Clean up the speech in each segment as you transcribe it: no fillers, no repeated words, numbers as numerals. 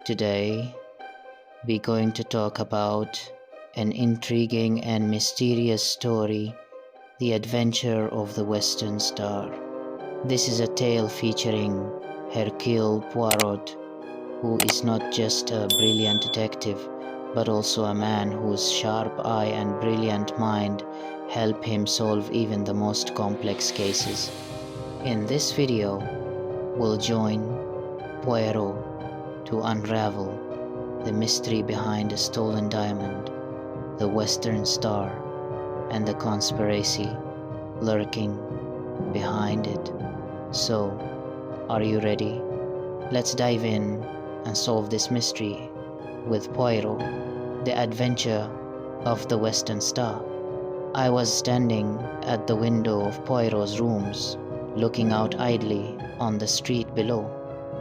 Today, we're going to talk about an intriguing and mysterious story, The Adventure of the Western Star. This is a tale featuring Hercule Poirot, who is not just a brilliant detective, but also a man whose sharp eye and brilliant mind help him solve even the most complex cases. In this video, we'll join Poirot to unravel the mystery behind a stolen diamond, the Western Star, and the conspiracy lurking behind it. So, are you ready? Let's dive in and solve this mystery with Poirot, the Adventure of the Western Star. I was standing at the window of Poirot's rooms, looking out idly on the street below.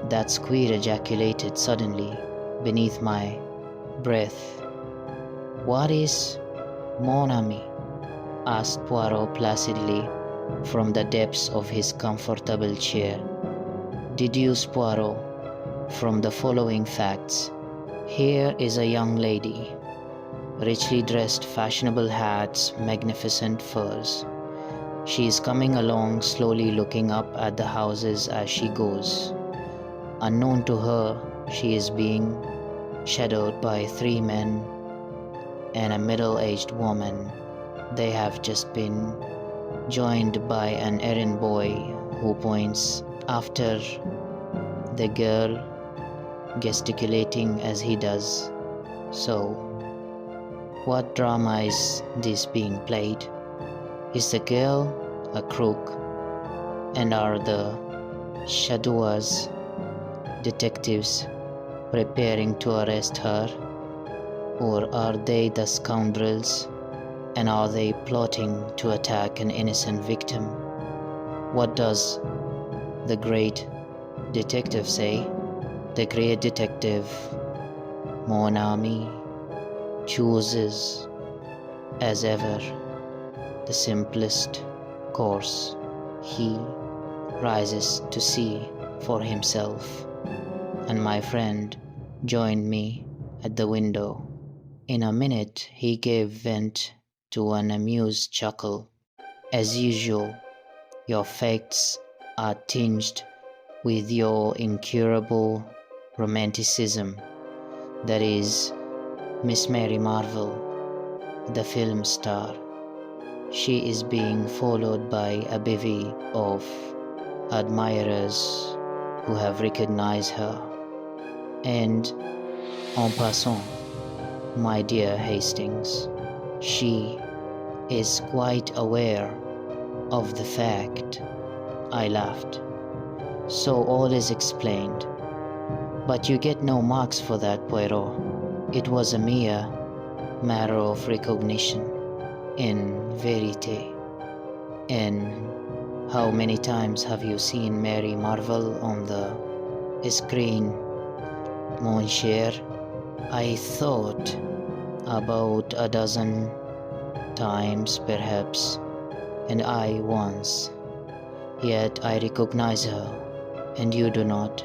That squeer ejaculated suddenly beneath my breath. "What is mon ami?" asked Poirot placidly from the depths of his comfortable chair. "Deduce, Poirot, from the following facts. Here is a young lady, richly dressed, fashionable hats, magnificent furs. She is coming along slowly, looking up at the houses as she goes. Unknown to her, she is being shadowed by three men and a middle-aged woman. They have just been joined by an errand boy who points after the girl, gesticulating as he does so. What drama is this being played? Is the girl a crook? And are the shadowers detectives preparing to arrest her? Or are they the scoundrels, and are they plotting to attack an innocent victim? What does the great detective say? The great detective, mon ami, chooses, as ever, the simplest course. He rises to see for himself, and my friend joined me at the window. In a minute he gave vent to an amused chuckle. As usual, your facts are tinged with your incurable romanticism. That is Miss Mary Marvell, the film star. She is being followed by a bevy of admirers who have recognized her. And en passant, my dear Hastings, she is quite aware of the fact." I laughed. "So all is explained. But you get no marks for that, Poirot. It was a mere matter of recognition, in verite. And how many times have you seen Mary Marvell on the screen, mon cher?" "I thought about a dozen times, perhaps, and I once. Yet I recognize her, and you do not.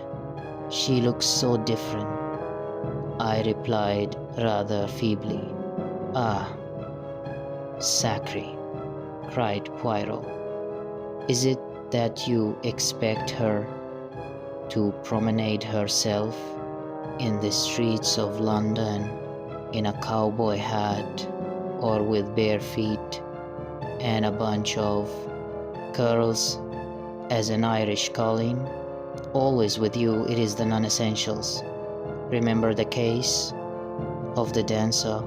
She looks so different," I replied rather feebly. "Ah, sacre!" cried Poirot. "Is it that you expect her to promenade herself in the streets of London in a cowboy hat, or with bare feet and a bunch of curls as an Irish colleen? Always with you it is the non-essentials. Remember the case of the dancer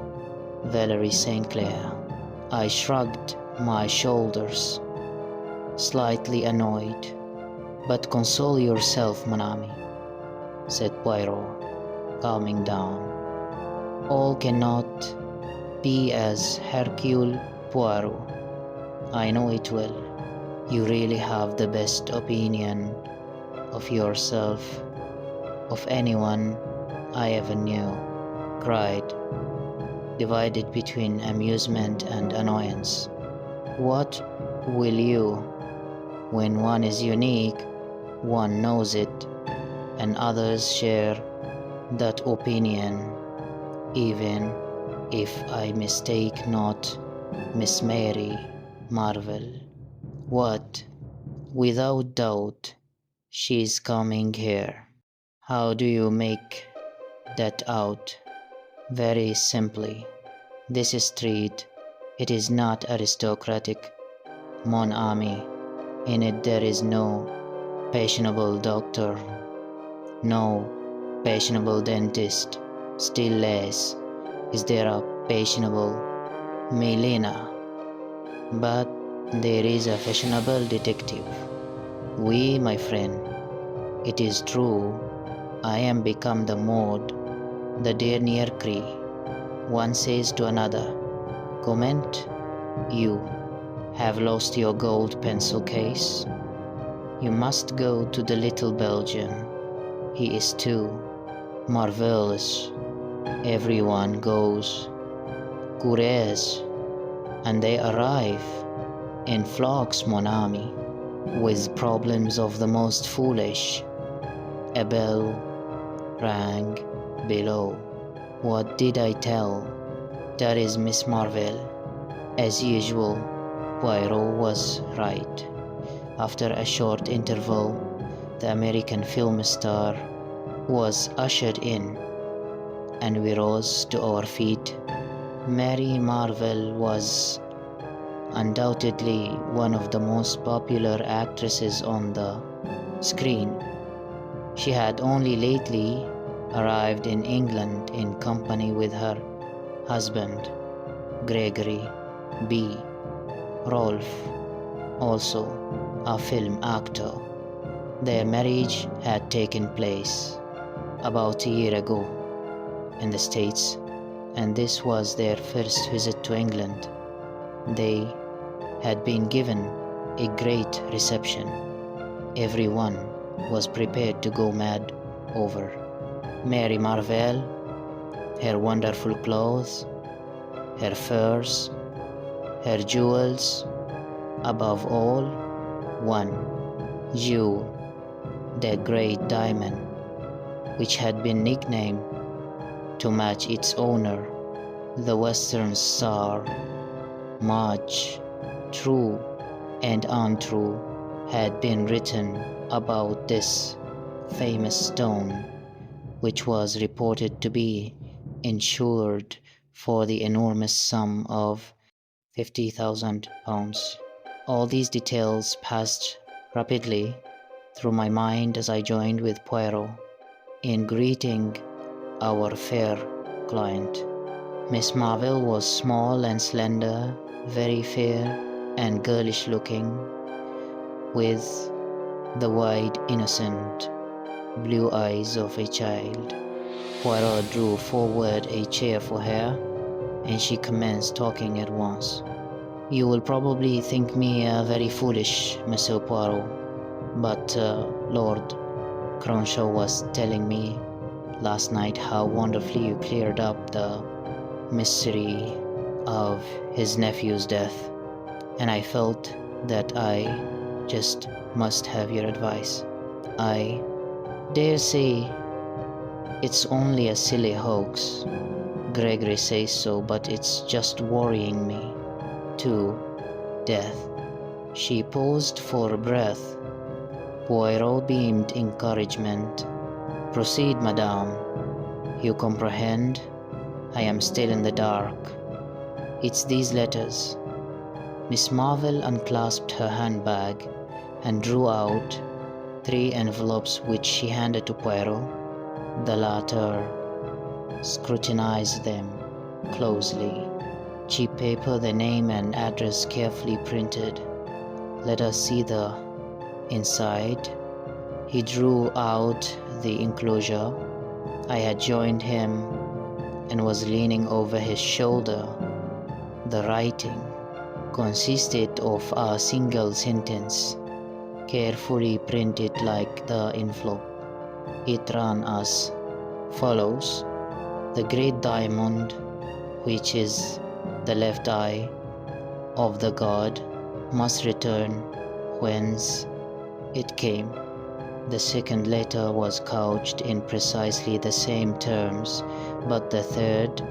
Valerie St. Clair?" I shrugged my shoulders, slightly annoyed. "But console yourself, mon ami," said Poirot, calming down. "All cannot be as Hercule Poirot. I know it well. You really have the best opinion of yourself of anyone I ever knew," cried, divided between amusement and annoyance. "What will you? When one is unique, one knows it, and others share that opinion, even if I mistake not Miss Mary Marvell. What? Without doubt, she is coming here. How do you make that out? Very simply. This street, it is not aristocratic, mon ami. In it there is no fashionable doctor, no fashionable dentist, still less is there a fashionable milliner. But there is a fashionable detective. Oui, my friend, it is true, I am become the mode, the dernier cri. One says to another, comment, you have lost your gold pencil case. You must go to the little Belgian. He is too marvelous. Everyone goes. Courage. And they arrive in flocks, mon ami, with problems of the most foolish. A bell rang below. What did I tell? That is Miss Marvell. As usual, Poirot was right. After a short interval, the American film star was ushered in, and we rose to our feet. Mary Marvell was undoubtedly one of the most popular actresses on the screen. She had only lately arrived in England in company with her husband, Gregory B. Rolfe, also a film actor. Their marriage had taken place about a year ago in the States, and this was their first visit to England. They had been given a great reception. Everyone was prepared to go mad over Mary Marvell, her wonderful clothes, her furs, her jewels, above all, one jewel, the great diamond, which had been nicknamed to match its owner, the Western Star. Much true and untrue had been written about this famous stone, which was reported to be insured for the enormous sum of £50,000. All these details passed rapidly through my mind as I joined with Poirot in greeting our fair client. Miss Marvell was small and slender, very fair and girlish looking, with the wide, innocent blue eyes of a child. Poirot drew forward a chair for her, and she commenced talking at once. You will probably think me very foolish, Monsieur Poirot, but Lord Cronshaw was telling me last night how wonderfully you cleared up the mystery of his nephew's death, and I felt that I just must have your advice. I dare say it's only a silly hoax. Gregory says so, but it's just worrying me to death. She paused for breath. Poirot beamed encouragement. Proceed, madame. You comprehend? I am still in the dark. It's these letters. Miss Marvell unclasped her handbag and drew out 3 envelopes which she handed to Poirot. The latter scrutinized them closely. Cheap paper, the name and address carefully printed. Let us see the inside. He drew out the enclosure. I had joined him and was leaning over his shoulder. The writing consisted of a single sentence, carefully printed like the envelope. It ran as follows: the great diamond, which is the left eye of the god, must return whence it came. The second letter was couched in precisely the same terms, but the third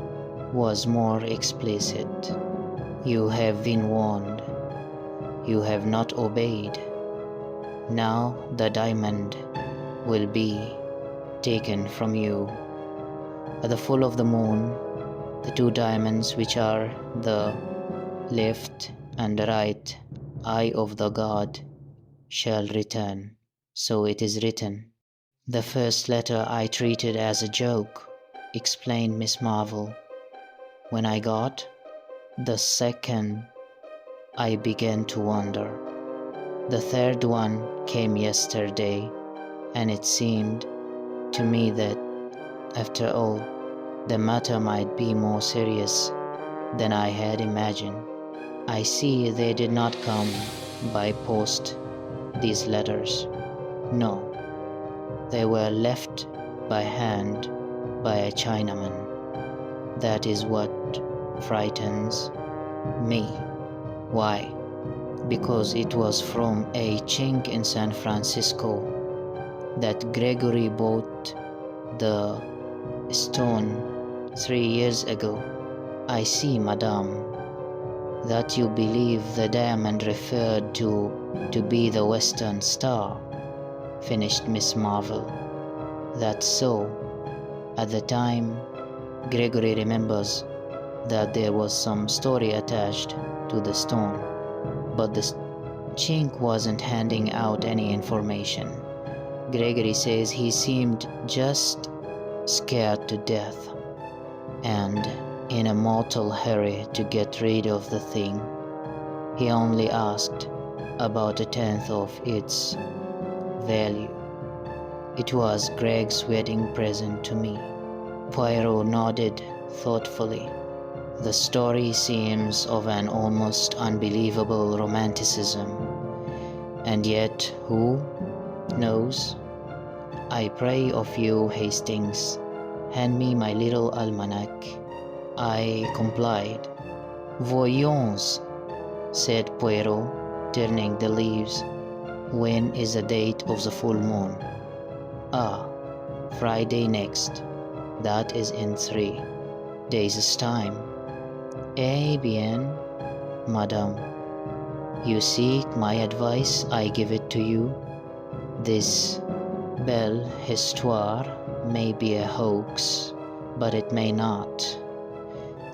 was more explicit. You have been warned. You have not obeyed. Now the diamond will be taken from you. At the full of the moon, the two diamonds which are the left and the right eye of the god shall return. So it is written. The first letter I treated as a joke, explained Miss Marvell. When I got the second, I began to wonder. The third one came yesterday, and it seemed to me that, after all, the matter might be more serious than I had imagined. I see they did not come by post, these letters. No, they were left by hand by a Chinaman. That is what frightens me. Why? Because it was from a chink in San Francisco that Gregory bought the stone 3 years ago. I see, madame, that you believe the diamond referred to be the Western Star, finished Miss Marvell. That's so. At the time, Gregory remembers that there was some story attached to the stone, but the chink wasn't handing out any information. Gregory says he seemed just scared to death and in a mortal hurry to get rid of the thing. He only asked about a tenth of its value. It was Greg's wedding present to me. Poirot nodded thoughtfully. The story seems of an almost unbelievable romanticism, and yet who knows? I pray of you, Hastings, hand me my little almanac. I complied. Voyons, said Poirot, turning the leaves. When is the date of the full moon? Ah, Friday next. That is in 3 days' time. Eh bien, madame. You seek my advice, I give it to you. This belle histoire may be a hoax, but it may not.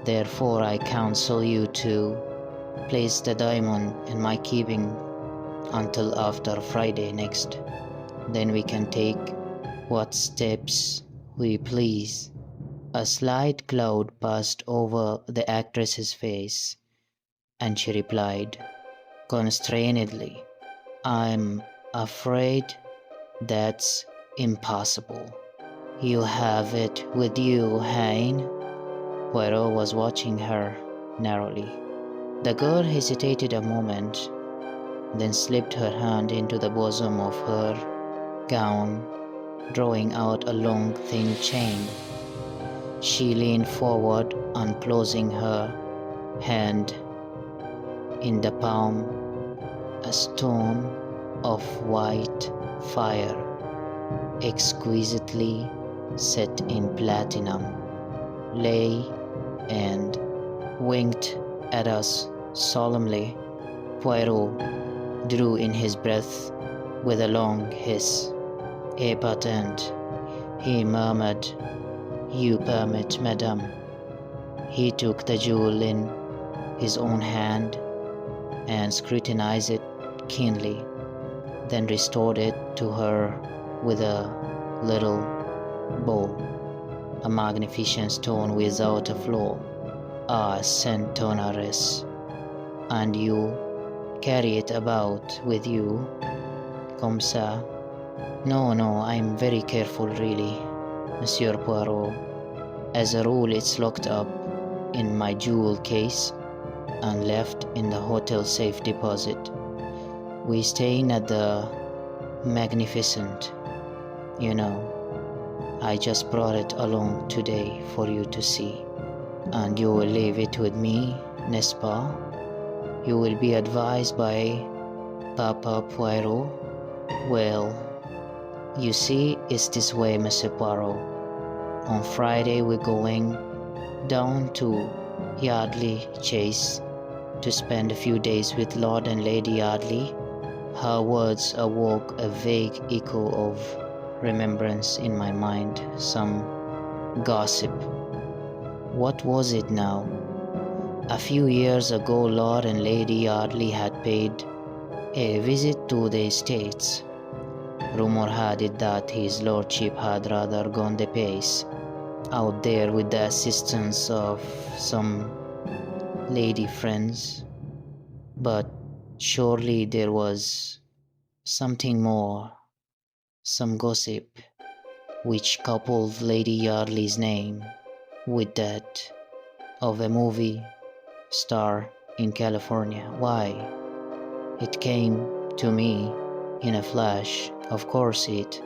Therefore I counsel you to place the diamond in my keeping until after Friday next. Then we can take what steps we please. A slight cloud passed over the actress's face, and she replied, constrainedly, I'm afraid that's impossible. You have it with you, Hein? Poirot was watching her narrowly. The girl hesitated a moment, then slipped her hand into the bosom of her gown, drawing out a long, thin chain. She leaned forward, unclosing her hand. In the palm, a stone of white fire, exquisitely set in platinum, lay and winked at us solemnly. Poirot drew in his breath with a long hiss. "Et patent," he murmured. "You permit, madame." He took the jewel in his own hand and scrutinized it keenly, then restored it to her with a little bow. A magnificent stone without a flaw. Ah, Saint Honoris! And you carry it about with you, comme ça? No, I'm very careful really, Monsieur Poirot. As a rule, it's locked up in my jewel case and left in the hotel safe deposit. We staying at the Magnificent, you know. I just brought it along today for you to see. And you will leave it with me, n'est-ce pas? You will be advised by Papa Poirot? Well, You see, it's this way, Mr. Poirot. On Friday we're going down to Yardley Chase to spend a few days with Lord and Lady Yardley. Her words awoke a vague echo of remembrance in my mind, some gossip. What was it now? A few years ago, Lord and Lady Yardley had paid a visit to the estates. Rumor had it that his lordship had rather gone the pace out there with the assistance of some lady friends, but surely there was something more, some gossip, which coupled Lady Yardley's name with that of a movie star in California. Why? It came to me in a flash. Of course it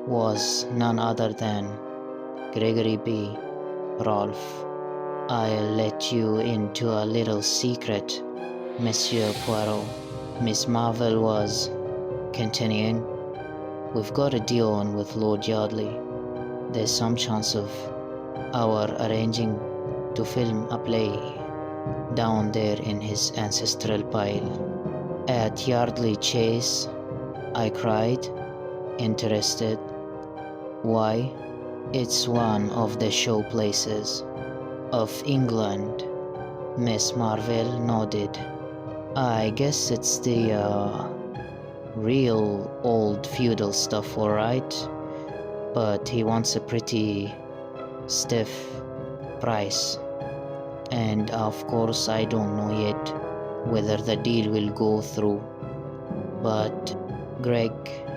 was none other than Gregory B. Rolfe. I'll let you into a little secret, Monsieur Poirot, Miss Marvell was continuing. We've got a deal on with Lord Yardley. There's some chance of our arranging to film a play down there in his ancestral pile. At Yardley Chase, I cried, interested. Why, it's one of the show places of England. Miss Marvell nodded. I guess it's the real old feudal stuff, all right, but he wants a pretty stiff price, and of course I don't know yet whether the deal will go through, but Greg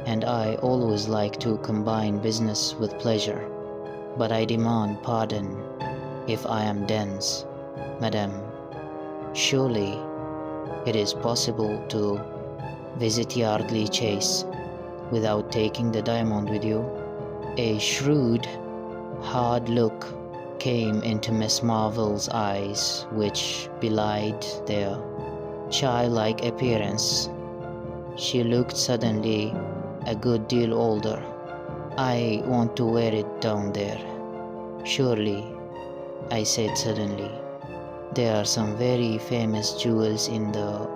and I always like to combine business with pleasure. But I demand pardon if I am dense, madame. Surely it is possible to visit Yardley Chase without taking the diamond with you? A shrewd, hard look came into Miss Marvell's eyes, which belied their childlike appearance. She looked suddenly a good deal older. I want to wear it down there. Surely, I said suddenly. There are some very famous jewels in the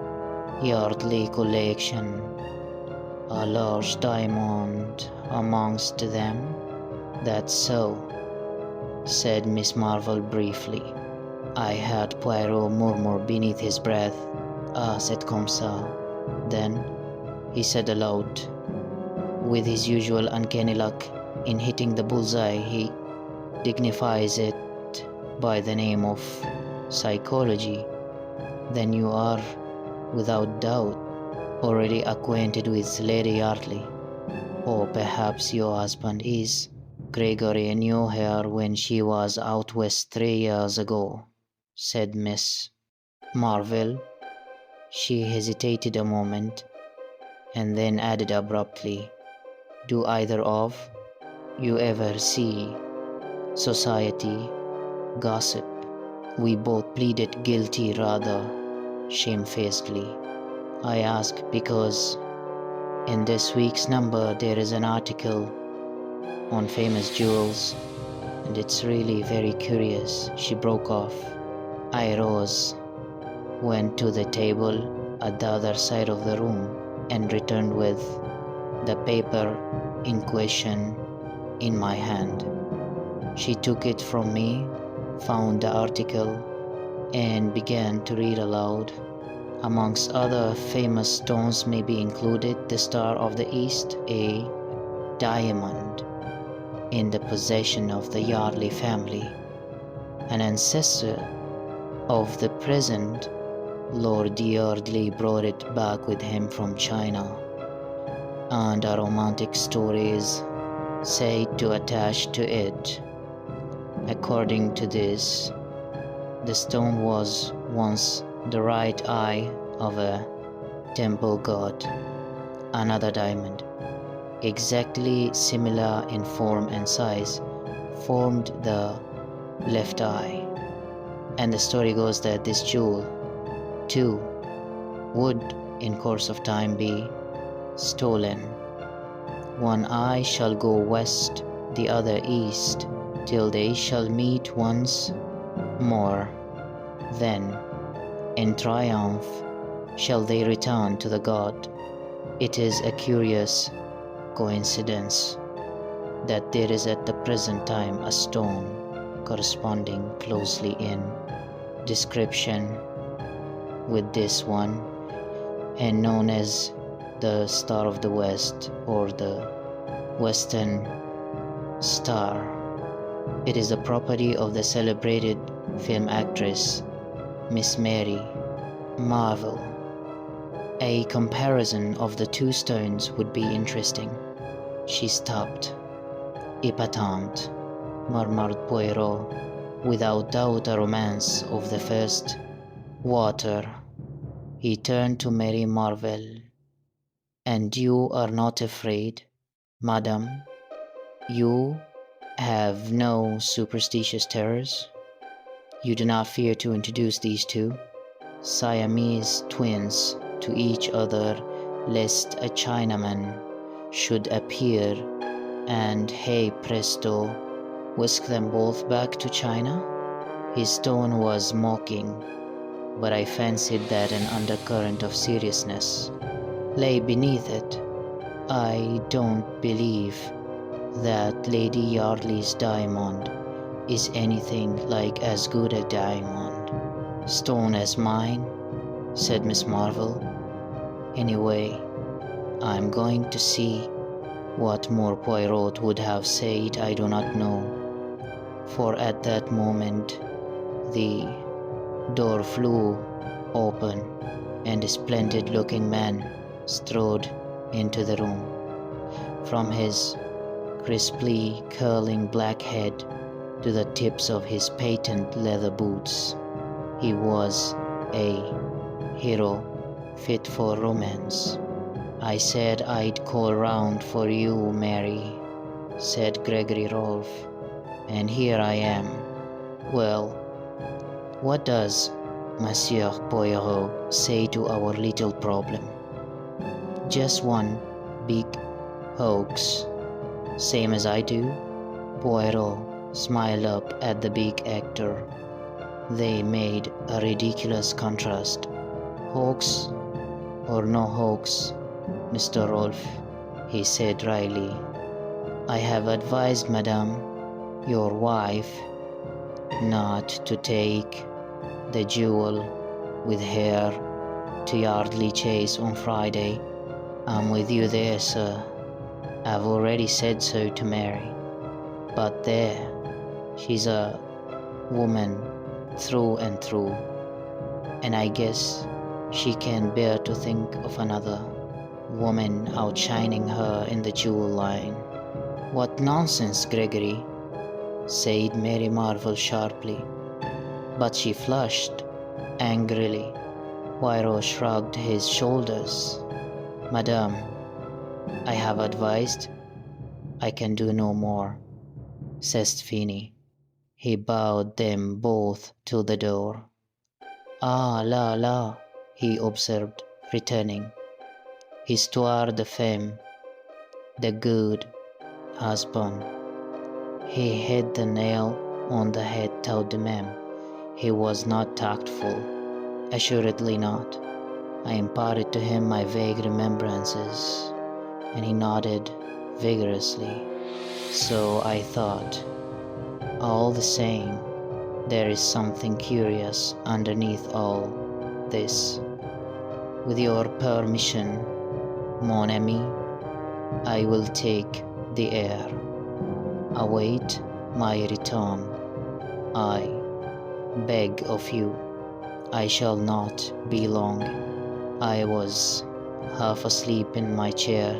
Yardley collection. A large diamond amongst them. That's so, said Miss Marvell briefly. I heard Poirot murmur beneath his breath, "Ah, c'est comme ça." Then he said aloud, with his usual uncanny luck in hitting the bullseye, he dignifies it by the name of psychology. Then you are, without doubt, already acquainted with Lady Yardley. Or perhaps your husband is. Gregory knew her when she was out west 3 years ago, said Miss Marvell. She hesitated a moment, and then added abruptly, "Do either of you ever see society gossip?" We both pleaded guilty rather shamefacedly. I ask because in this week's number there is an article on famous jewels, and it's really very curious. She broke off. I rose, went to the table at the other side of the room, and returned with the paper in question in my hand. She took it from me, found the article, and began to read aloud. Amongst other famous stones may be included the Star of the East, a diamond in the possession of the Yardley family, an ancestor of the present Lord Yardley brought it back with him from China, and a romantic story is said to attach to it. According to this, the stone was once the right eye of a temple god. Another diamond, exactly similar in form and size, formed the left eye. And the story goes that this jewel, too, would in course of time be stolen. One eye shall go west, the other east, till they shall meet once more. Then, in triumph, shall they return to the god. It is a curious coincidence that there is at the present time a stone corresponding closely in description with this one, and known as the Star of the West or the Western Star. It is the property of the celebrated film actress Miss Mary Marvell. A comparison of the two stones would be interesting. She stopped. Épatant, murmured Poirot, without doubt a romance of the first water. He turned to Mary Marvell. And you are not afraid, madam? You have no superstitious terrors? You do not fear to introduce these two Siamese twins to each other, lest a Chinaman should appear and, hey presto, whisk them both back to China? His tone was mocking, but I fancied that an undercurrent of seriousness lay beneath it. I don't believe that Lady Yardley's diamond is anything like as good a diamond stone as mine, said Miss Marvell. Anyway, I'm going to see. What more Poirot would have said I do not know, for at that moment the door flew open and a splendid-looking man strode into the room. From his crisply curling black head to the tips of his patent leather boots, he was a hero fit for romance. I said I'd call round for you, Mary, said Gregory Rolfe, and here I am. Well, what does Monsieur Poirot say to our little problem? Just one big hoax, same as I do? Poirot smiled up at the big actor. They made a ridiculous contrast. Hoax or no hoax, Mr. Rolfe, he said dryly. I have advised Madame, your wife, not to take the jewel with her to Yardley Chase on Friday. I'm with you there, sir. I've already said so to Mary. But there, she's a woman through and through, and I guess she can bear to think of another woman outshining her in the jewel line. What nonsense, Gregory, said Mary Marvell sharply. But she flushed angrily. Poirot shrugged his shoulders. Madame, I have advised. I can do no more, said Finney. He bowed them both to the door. Ah, la, he observed, returning. Histoire de femme, the good husband. He hit the nail on the head tout de même. He was not tactful, assuredly not. I imparted to him my vague remembrances, and he nodded vigorously. So I thought. All the same, there is something curious underneath all this. With your permission, mon ami, I will take the air. Await my return. I beg of you. I shall not be long. I was half asleep in my chair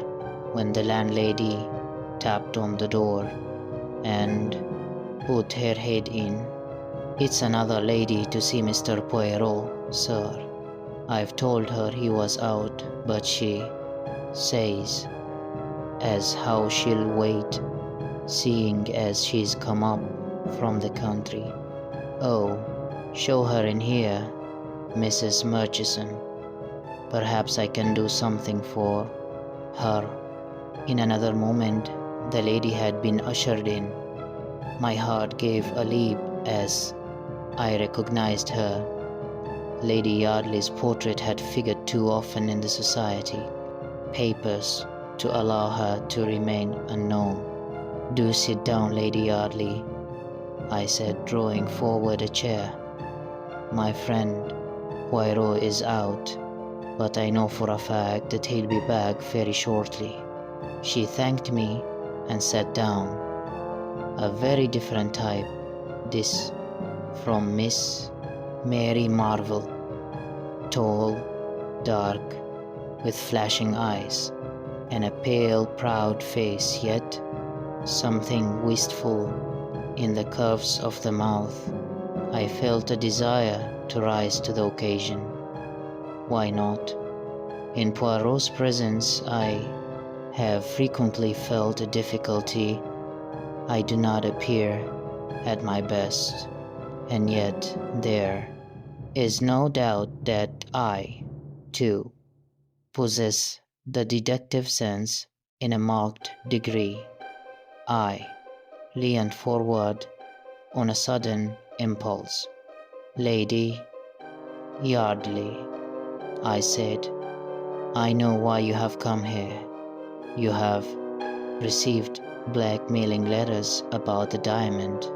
when the landlady tapped on the door and put her head in. It's another lady to see Mr. Poirot, sir. I've told her he was out, but she says as how she'll wait, seeing as she's come up from the country. Oh, show her in here, Mrs. Murchison. Perhaps I can do something for her. In another moment, the lady had been ushered in. My heart gave a leap as I recognized her. Lady Yardley's portrait had figured too often in the society papers to allow her to remain unknown. "Do sit down, Lady Yardley," I said, drawing forward a chair. "My friend Poirot is out, but I know for a fact that he'll be back very shortly." She thanked me and sat down. A very different type, this, from Miss Mary Marvell. Tall, dark, with flashing eyes, and a pale, proud face, yet something wistful in the curves of the mouth. I felt a desire to rise to the occasion. Why not? In Poirot's presence I have frequently felt a difficulty. I do not appear at my best, and yet there is no doubt that I, too, possess the deductive sense in a marked degree. I leaned forward on a sudden impulse. "Lady Yardley," I said, "I know why you have come here. You have received blackmailing letters about the diamond."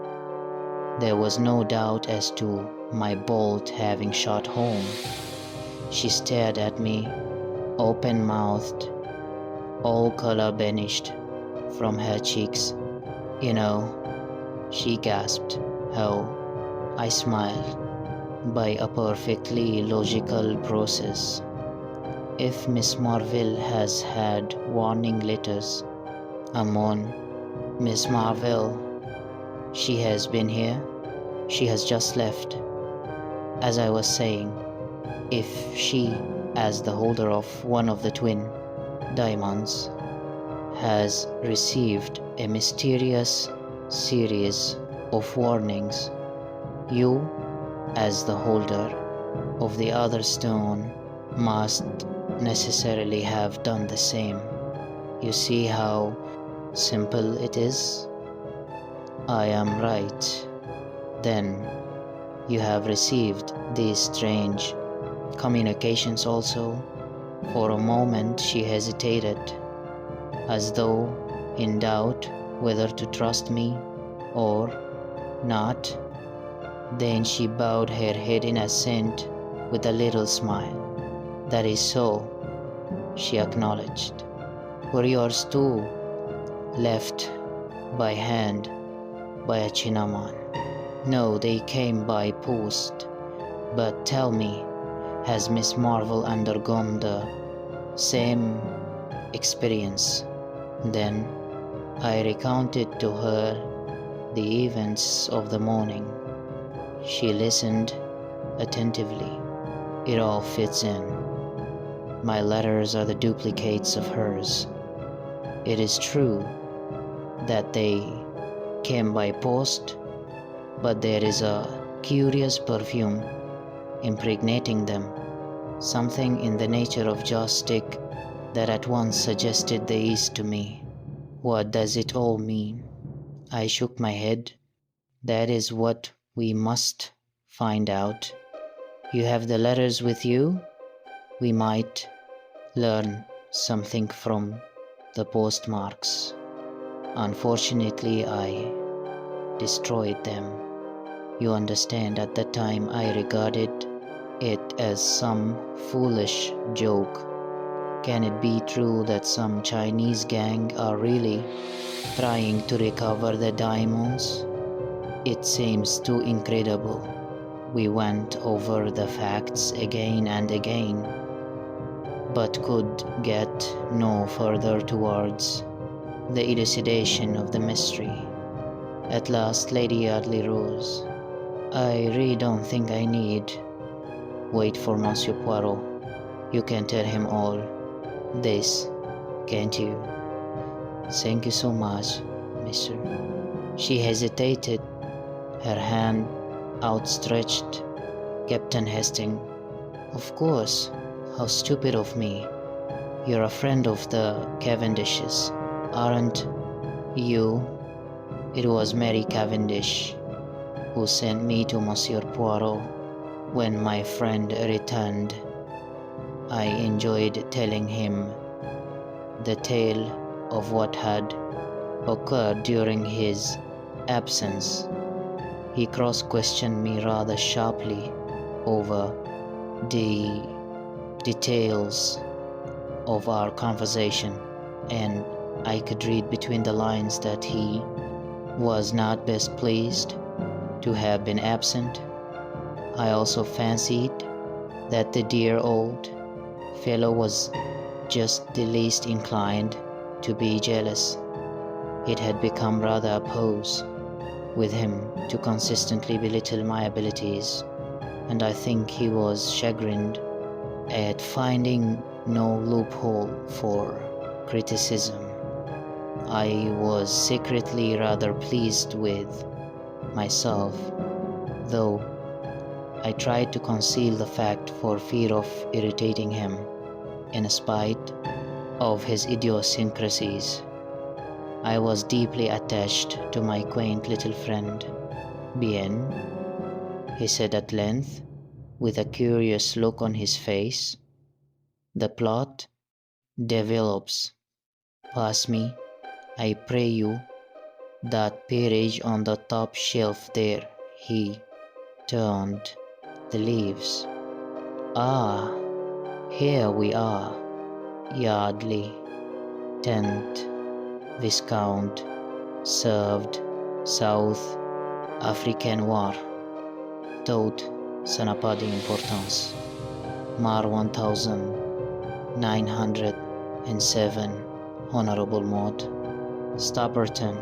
There was no doubt as to my bolt having shot home. She stared at me, open-mouthed, all color banished from her cheeks. "You know," she gasped. "How?" I smiled. "By a perfectly logical process. If Miss Marvell has had warning letters, Miss Marvell, she has been here. She has just left. As I was saying, if she, as the holder of one of the twin diamonds, has received a mysterious series of warnings, you, as the holder of the other stone, must necessarily have done the same. You see how simple it is?" "I am right. Then you have received these strange communications also?" For a moment she hesitated, as though in doubt whether to trust me or not. Then she bowed her head in assent with a little smile. "That is so," she acknowledged. "Were yours too left by hand by a Chinaman?" "No, they came by post. But tell me, has Miss Marvell undergone the same experience?" Then I recounted to her the events of the morning. She listened attentively. "It all fits in. My letters are the duplicates of hers. It is true that they came by post, but there is a curious perfume impregnating them, something in the nature of joss stick that at once suggested the East to me. What does it all mean?" I shook my head. "That is what we must find out. You have the letters with you? We might learn something from the postmarks. Unfortunately, I destroyed them. You understand, at the time I regarded it as some foolish joke. Can it be true that some Chinese gang are really trying to recover the diamonds? It seems too incredible." We went over the facts again and again, but could get no further towards the elucidation of the mystery. At last Lady Yardley rose. "I really don't think I need wait for Monsieur Poirot. You can tell him all this, can't you?" "Thank you so much, Monsieur." She hesitated, her hand outstretched. "Captain Hastings, of course, how stupid of me. You're a friend of the Cavendishes, aren't you? It was Mary Cavendish who sent me to Monsieur Poirot when my friend returned. I enjoyed telling him the tale of what had occurred during his absence. He cross-questioned me rather sharply over the details of our conversation, and I could read between the lines that he was not best pleased to have been absent. I also fancied that the dear old fellow was just the least inclined to be jealous. It had become rather a pose with him to consistently belittle my abilities, and I think he was chagrined at finding no loophole for criticism. I was secretly rather pleased with myself, though I tried to conceal the fact for fear of irritating him, in spite of his idiosyncrasies. I was deeply attached to my quaint little friend. Bien, he said at length, with a curious look on his face. The plot develops. Pass me, I pray you, that peerage on the top shelf there. He turned the leaves. Ah, here we are. Yardley, 10th Viscount, served South African War. Tout ça n'a pas d'importance. Mar 1907, Honorable Maud. Stapperton,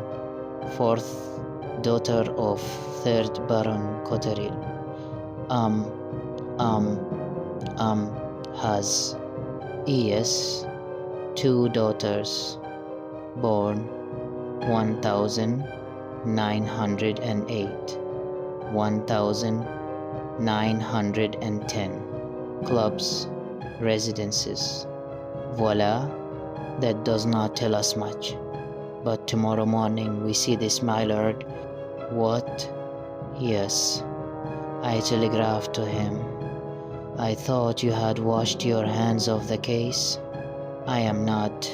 4th daughter of 3rd Baron Cotterill. Has, yes, 2 daughters, born 1908, 1910, clubs, residences. Voila, that does not tell us much. But tomorrow morning we see this, my lord. What? Yes, I telegraphed to him. I thought you had washed your hands of the case. I am not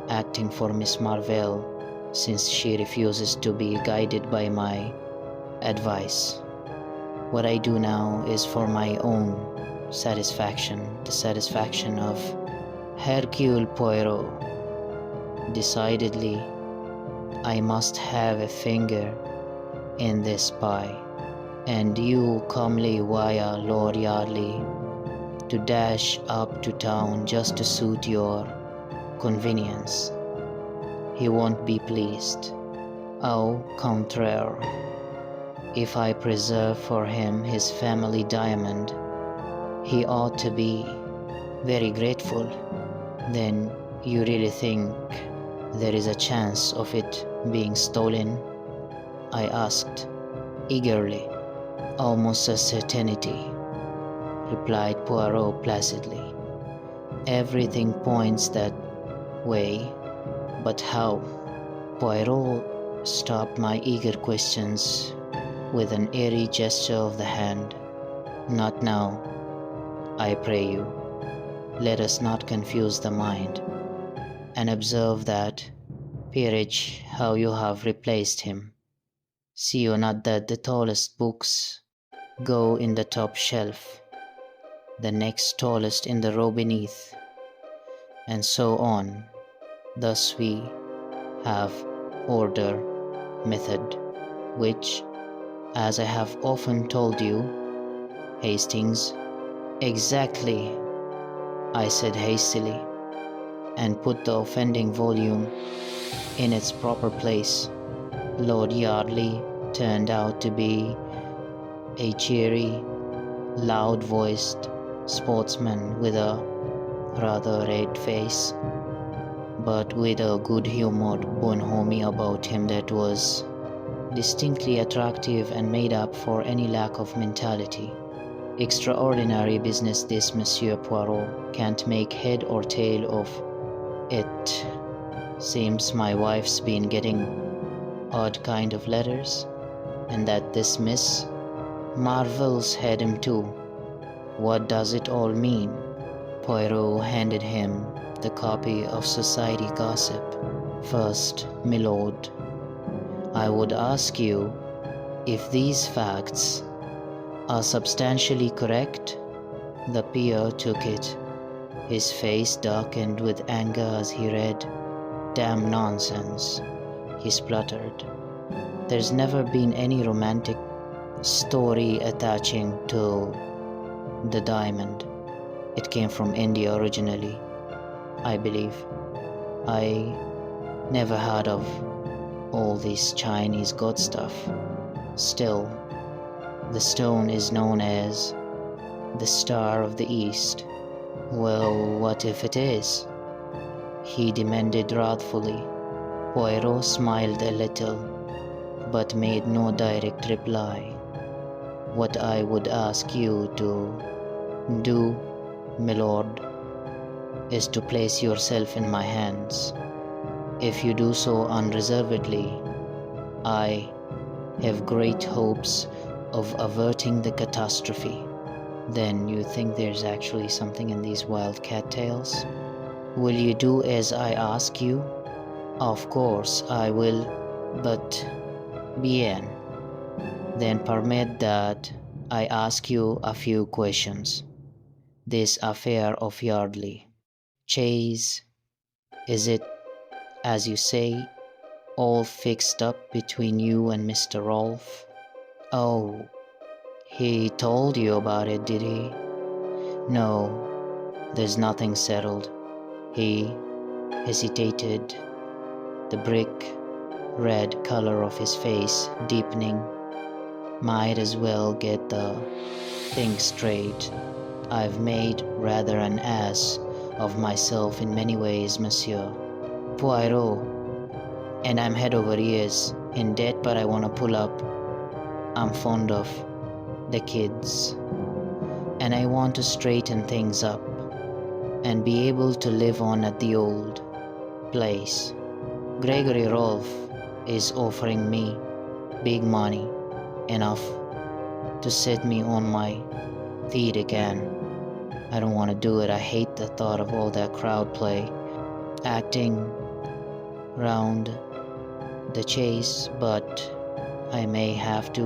acting for Miss Marvell, since she refuses to be guided by my advice. What I do now is for my own satisfaction, the satisfaction of Hercule Poirot. Decidedly, I must have a finger in this pie, and you comely via Lord Yardley to dash up to town just to suit your convenience. He won't be pleased. Au contraire, if I preserve for him his family diamond, he ought to be very grateful. Then you really think there is a chance of it being stolen? I asked eagerly. Almost a certainty, replied Poirot placidly. Everything points that way, but how? Poirot stopped my eager questions with an airy gesture of the hand. Not now, I pray you. Let us not confuse the mind, and observe that peerage how you have replaced him. See you not that the tallest books go in the top shelf, the next tallest in the row beneath, and so on. Thus we have order, method, which, as I have often told you, Hastings. Exactly, I said hastily, and put the offending volume in its proper place. Lord Yardley turned out to be a cheery, loud-voiced sportsman with a rather red face, but with a good-humored bonhomie about him that was distinctly attractive and made up for any lack of mentality. Extraordinary business this, Monsieur Poirot. Can't make head or tail of it. Seems my wife's been getting odd kind of letters, and that this Miss Marvell's had him too. What does it all mean? Poirot handed him the copy of Society Gossip. First, my lord, I would ask you if these facts are substantially correct. The peer took it. His face darkened with anger as he read. Damn nonsense, he spluttered. There's never been any romantic story attaching to the diamond. It came from India originally, I believe. I never heard of all this Chinese god stuff. Still, the stone is known as the Star of the East. Well, what if it is? He demanded wrathfully. Poirot smiled a little, but made no direct reply. What I would ask you to do, my lord, is to place yourself in my hands. If you do so unreservedly, I have great hopes of averting the catastrophe. Then you think there's actually something in these wild cat tales? Will you do as I ask you? Of course I will, but bien. Then permit that I ask you a few questions. This affair of Yardley Chase, is it, as you say, all fixed up between you and Mr. Rolfe? Oh, he told you about it, did he? No, there's nothing settled. He hesitated, the brick red color of his face deepening. Might as well get the thing straight. I've made rather an ass of myself in many ways, Monsieur Poirot, and I'm head over ears in debt, but I want to pull up. I'm fond of the kids, and I want to straighten things up and be able to live on at the old place. Gregory Rolfe is offering me big money, enough to set me on my feet again. I don't want to do it. I hate the thought of all that crowd play, acting round the chase, but I may have to,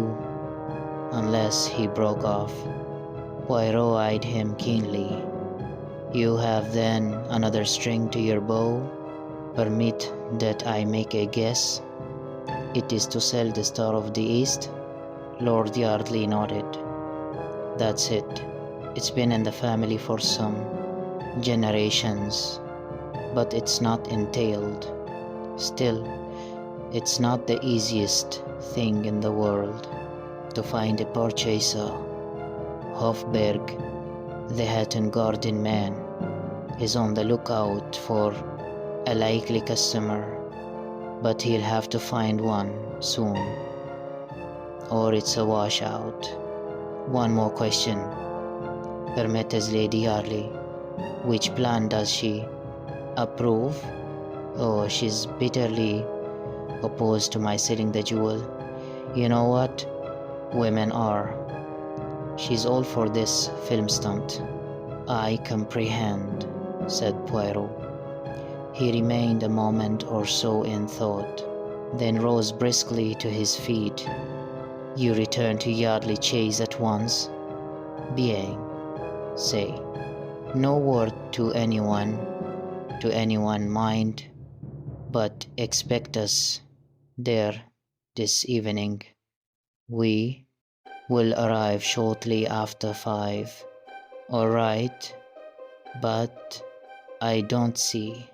unless he broke off. Poirot eyed him keenly. You have then another string to your bow? Permit that I make a guess. It is to sell the Star of the East? Lord Yardley nodded. That's it. It's been in the family for some generations, but it's not entailed. Still, it's not the easiest thing in the world to find a purchaser. Hofberg, the Hatton Garden man, is on the lookout for a likely customer, but he'll have to find one soon, or it's a washout. One more question. Her Majesty's Lady Yardley, which plan does she approve? Oh, she's bitterly opposed to my selling the jewel. You know what women are. She's all for this film stunt. I comprehend, said Poirot. He remained a moment or so in thought, then rose briskly to his feet. You return to Yardley Chase at once? Bien. Say, no word to anyone mind, but expect us there this evening. We will arrive shortly after 5. All right, but I don't see.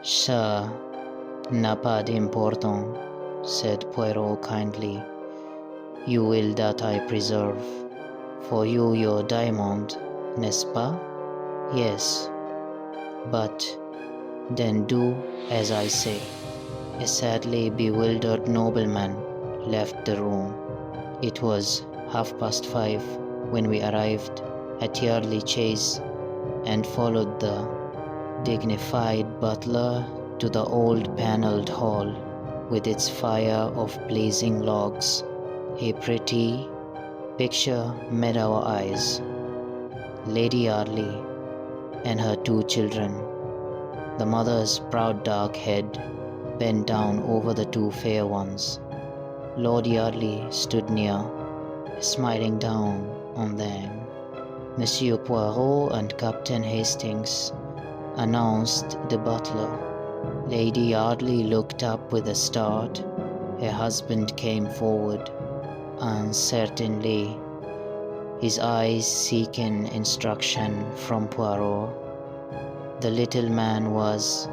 Ça n'a pas d'important, said Poirot kindly. You will that I preserve. For you your diamond, n'est-ce pas? Yes, but then do as I say. A sadly bewildered nobleman left the room. It was 5:30. when we arrived at Yardley Chase and followed the dignified butler to the old panelled hall with its fire of blazing logs. A pretty picture met our eyes. Lady Yardley and her two children, the mother's proud dark head bent down over the two fair ones. Lord Yardley stood near, smiling down on them. Monsieur Poirot and Captain Hastings, announced the butler. Lady Yardley looked up with a start. Her husband came forward, uncertainly, his eyes seeking instruction from Poirot. The little man was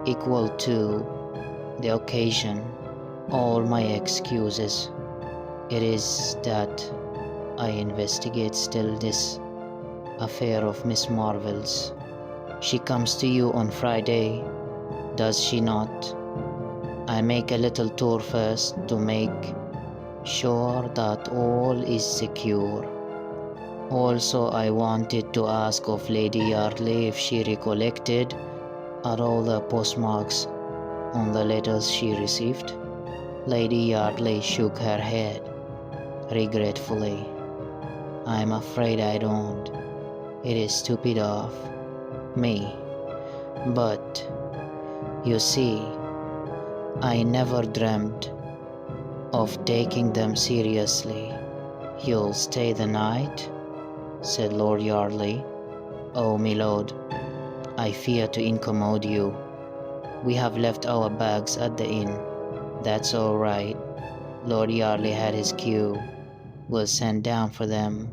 equal to the occasion. All my excuses. It is that I investigate still this affair of Miss Marvell's. She comes to you on Friday, does she not? I make a little tour first to make sure that all is secure. Also, I wanted to ask of Lady Yardley if she recollected are all the postmarks on the letters she received. Lady Yardley shook her head regretfully. I'm afraid I don't. It is stupid of me. But, you see, I never dreamt of taking them seriously. You'll stay the night? Said Lord Yardley. Oh, my lord, I fear to incommode you. We have left our bags at the inn. That's all right. Lord Yardley had his cue. We'll send down for them.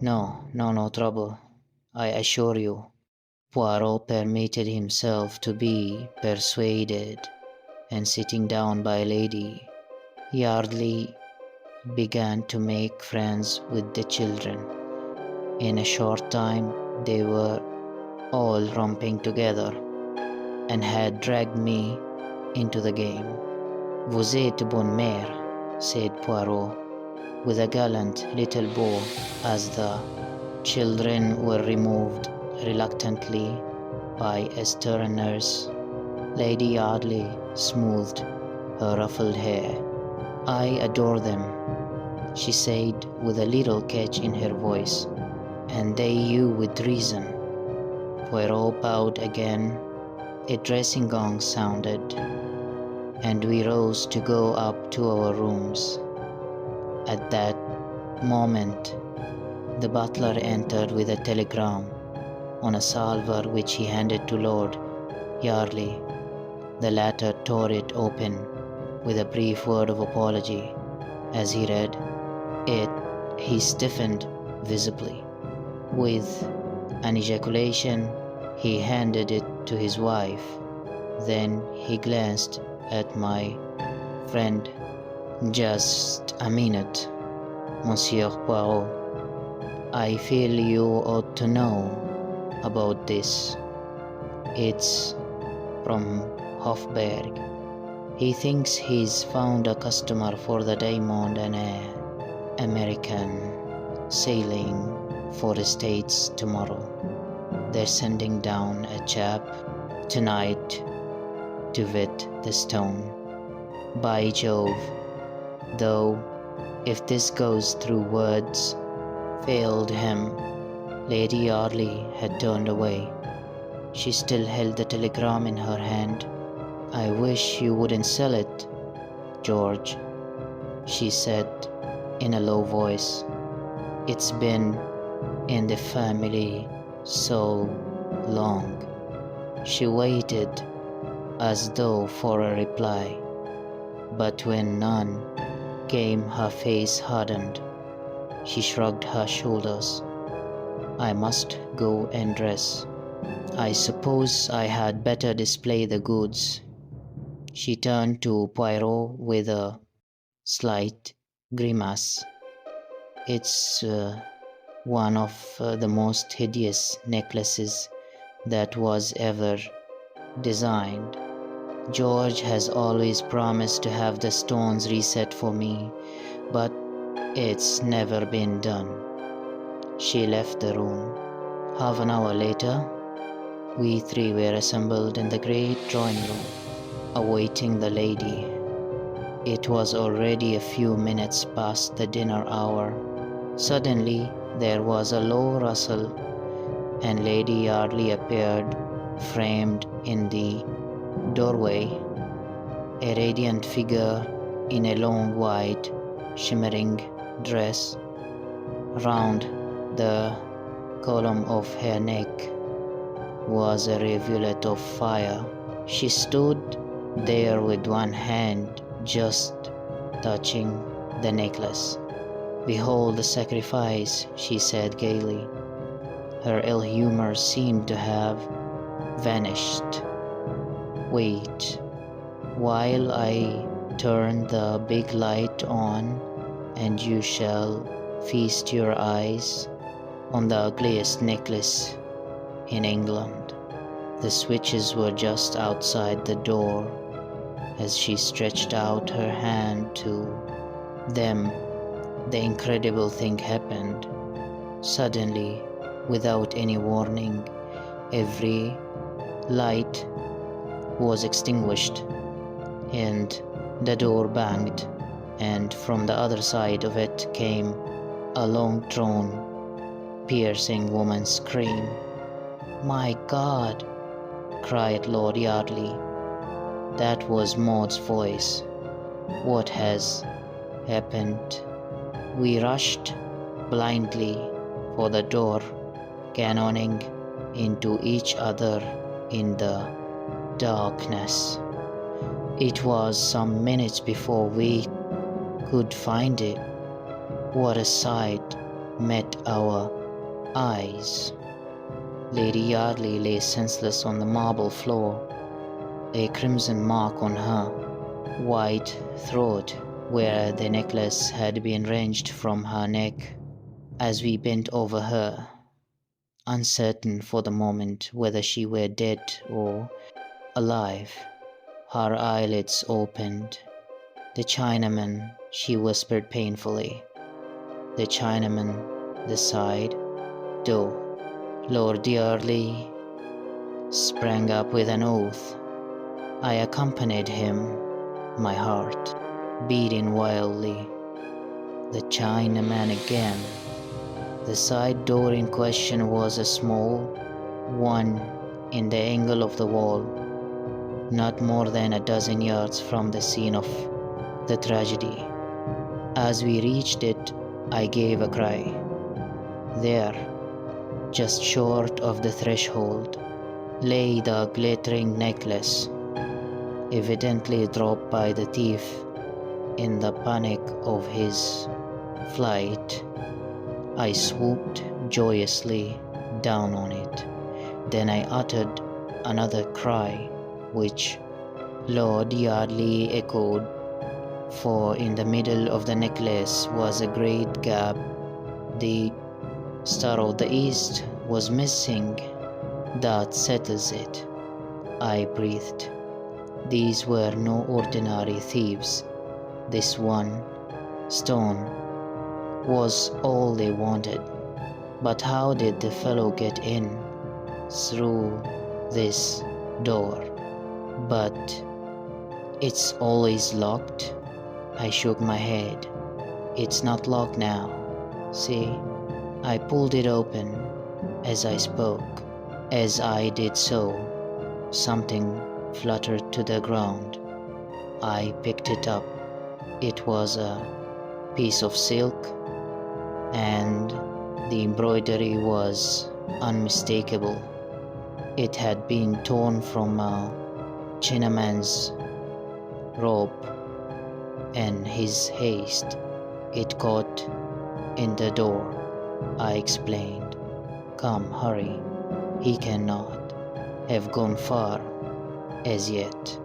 No trouble, I assure you. Poirot permitted himself to be persuaded, and sitting down by Lady Yardley began to make friends with the children. In a short time they were all romping together and had dragged me into the game. Vous êtes bonne mère, said Poirot, with a gallant little bow as the children were removed reluctantly by a stern nurse. Lady Yardley smoothed her ruffled hair. I adore them, she said with a little catch in her voice, and they you with reason. Poirot bowed again. A dressing gong sounded, and we rose to go up to our rooms. At that moment, the butler entered with a telegram on a salver which he handed to Lord Yardley. The latter tore it open with a brief word of apology. As he read it, he stiffened visibly. With an ejaculation, he handed it to his wife. Then he glanced at my friend. Just a minute, Monsieur Poirot. I feel you ought to know about this. It's from Hofberg. He thinks he's found a customer for the Diamond and American sailing for the States tomorrow. They're sending down a chap tonight to wet the stone. By Jove, though, if this goes through words failed him. Lady Yardley had turned away. She still held the telegram in her hand. I wish you wouldn't sell it, George, she said in a low voice. It's been in the family so long. She waited as though for a reply, but when none came, her face hardened. She shrugged her shoulders. I must go and dress. I suppose I had better display the goods. She turned to Poirot with a slight grimace. It's one of the most hideous necklaces that was ever designed. George has always promised to have the stones reset for me, but it's never been done. She left the room. Half an hour later, we three were assembled in the great drawing room, awaiting the lady. It was already a few minutes past the dinner hour. Suddenly, there was a low rustle, and Lady Yardley appeared, framed in the doorway, a radiant figure in a long white, shimmering dress. Round the column of her neck was a rivulet of fire. She stood there with one hand just touching the necklace. "Behold the sacrifice," she said gaily. Her ill humor seemed to have vanished. "Wait, while I turn the big light on, and you shall feast your eyes on the ugliest necklace in England." The switches were just outside the door. As she stretched out her hand to them, the incredible thing happened. Suddenly, without any warning, every light was extinguished, and the door banged, and from the other side of it came a long-drawn, piercing woman's scream. "My God!" cried Lord Yardley. That was Maud's voice. "What has happened?" We rushed blindly for the door, cannoning into each other in the darkness. It was some minutes before we could find it. What a sight met our eyes! Lady Yardley lay senseless on the marble floor, a crimson mark on her white throat where the necklace had been wrenched from her neck. As we bent over her, uncertain for the moment whether she were dead or alive, her eyelids opened. "The Chinaman," she whispered painfully. "The Chinaman," they sighed. "Do." Lord Yardley sprang up with an oath. I accompanied him, my heart beating wildly. The Chinaman again. The side door in question was a small one in the angle of the wall, not more than a dozen yards from the scene of the tragedy. As we reached it, I gave a cry. There, just short of the threshold, lay the glittering necklace, evidently dropped by the thief in the panic of his flight. I swooped joyously down on it. Then I uttered another cry, which Lord Yardley echoed, for in the middle of the necklace was a great gap. The Star of the East was missing. "That settles it," I breathed. These were no ordinary thieves. This one stone was all they wanted. But how did the fellow get in? Through this door. But it's always locked. I shook my head. It's not locked now. See? I pulled it open as I spoke. As I did so, something fluttered to the ground. I picked it up. It was a piece of silk, and the embroidery was unmistakable. It had been torn from a Chinaman's robe. In his haste, it caught in the door. I explained. "Come, hurry. He cannot have gone far as yet."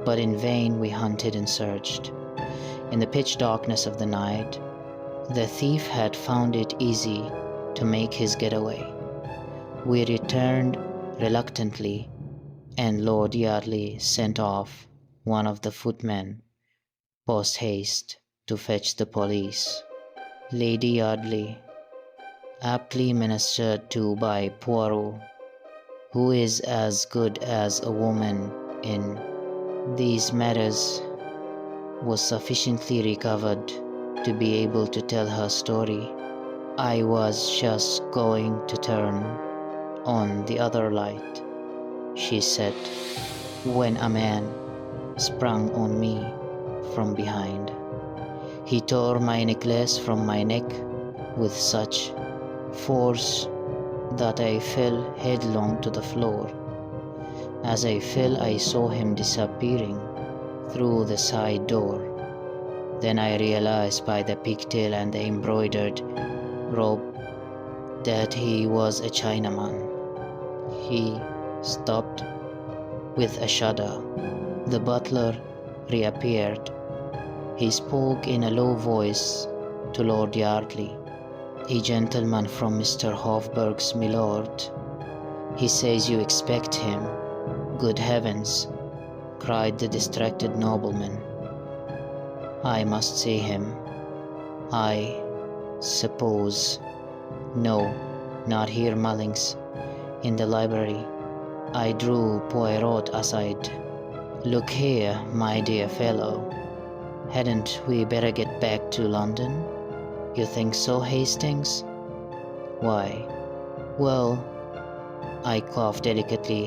But in vain we hunted and searched. In the pitch darkness of the night, the thief had found it easy to make his getaway. We returned reluctantly, and Lord Yardley sent off one of the footmen post haste to fetch the police. "Lady Yardley," aptly ministered to by Poirot, who is as good as a woman in these matters, was sufficiently recovered to be able to tell her story. I was just going to turn on the other light, she said, when a man sprang on me from behind. He tore my necklace from my neck with such force that I fell headlong to the floor. As I fell, I saw him disappearing through the side door. Then I realized by the pigtail and the embroidered robe that he was a Chinaman. He stopped with a shudder. The butler reappeared. He spoke in a low voice to Lord Yardley. "A gentleman from Mr. Hofburg's, milord. He says you expect him." "Good heavens!" cried the distracted nobleman. "I must see him, I suppose." "No, not here, Mullings. In the library." I drew Poirot aside. "Look here, my dear fellow. Hadn't we better get back to London?" "You think so, Hastings?" "Why?" "Well," I coughed delicately,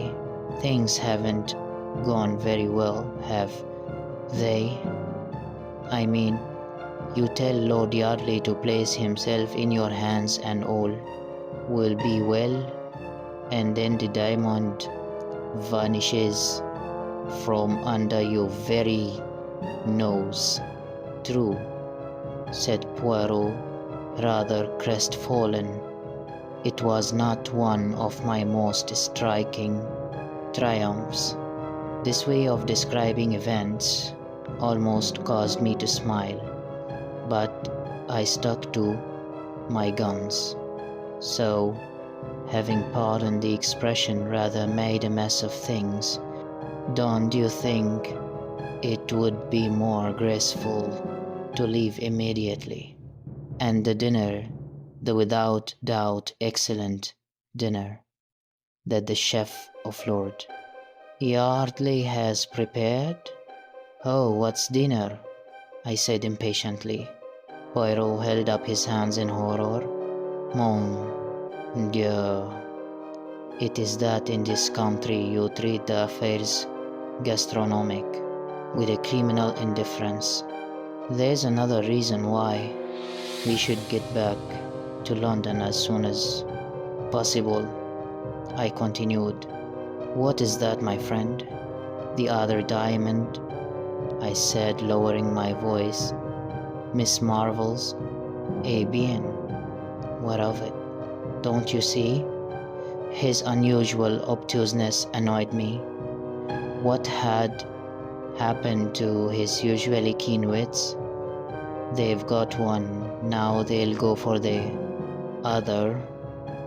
"things haven't gone very well, have they? I mean, you tell Lord Yardley to place himself in your hands and all will be well, and then the diamond vanishes from under your very nose." "True," said Poirot, rather crestfallen. "It was not one of my most striking triumphs." This way of describing events almost caused me to smile, but I stuck to my guns. So, having pardoned the expression, rather made a mess of things, "Don't you think it would be more graceful to leave immediately? And the dinner, the without doubt excellent dinner, that the chef of Lord Yardley has prepared?" "Oh, what's dinner?" I said impatiently. Poirot held up his hands in horror. "Mon Dieu, it is that in this country you treat the affairs gastronomic with a criminal indifference. There's another reason why we should get back to London as soon as possible," I continued. "What is that, my friend?" "The other diamond," I said, lowering my voice. "Miss Marvell's. Eh bien, what of it? Don't you see?" His unusual obtuseness annoyed me. What had happened to his usually keen wits? "They've got one, now they'll go for the other."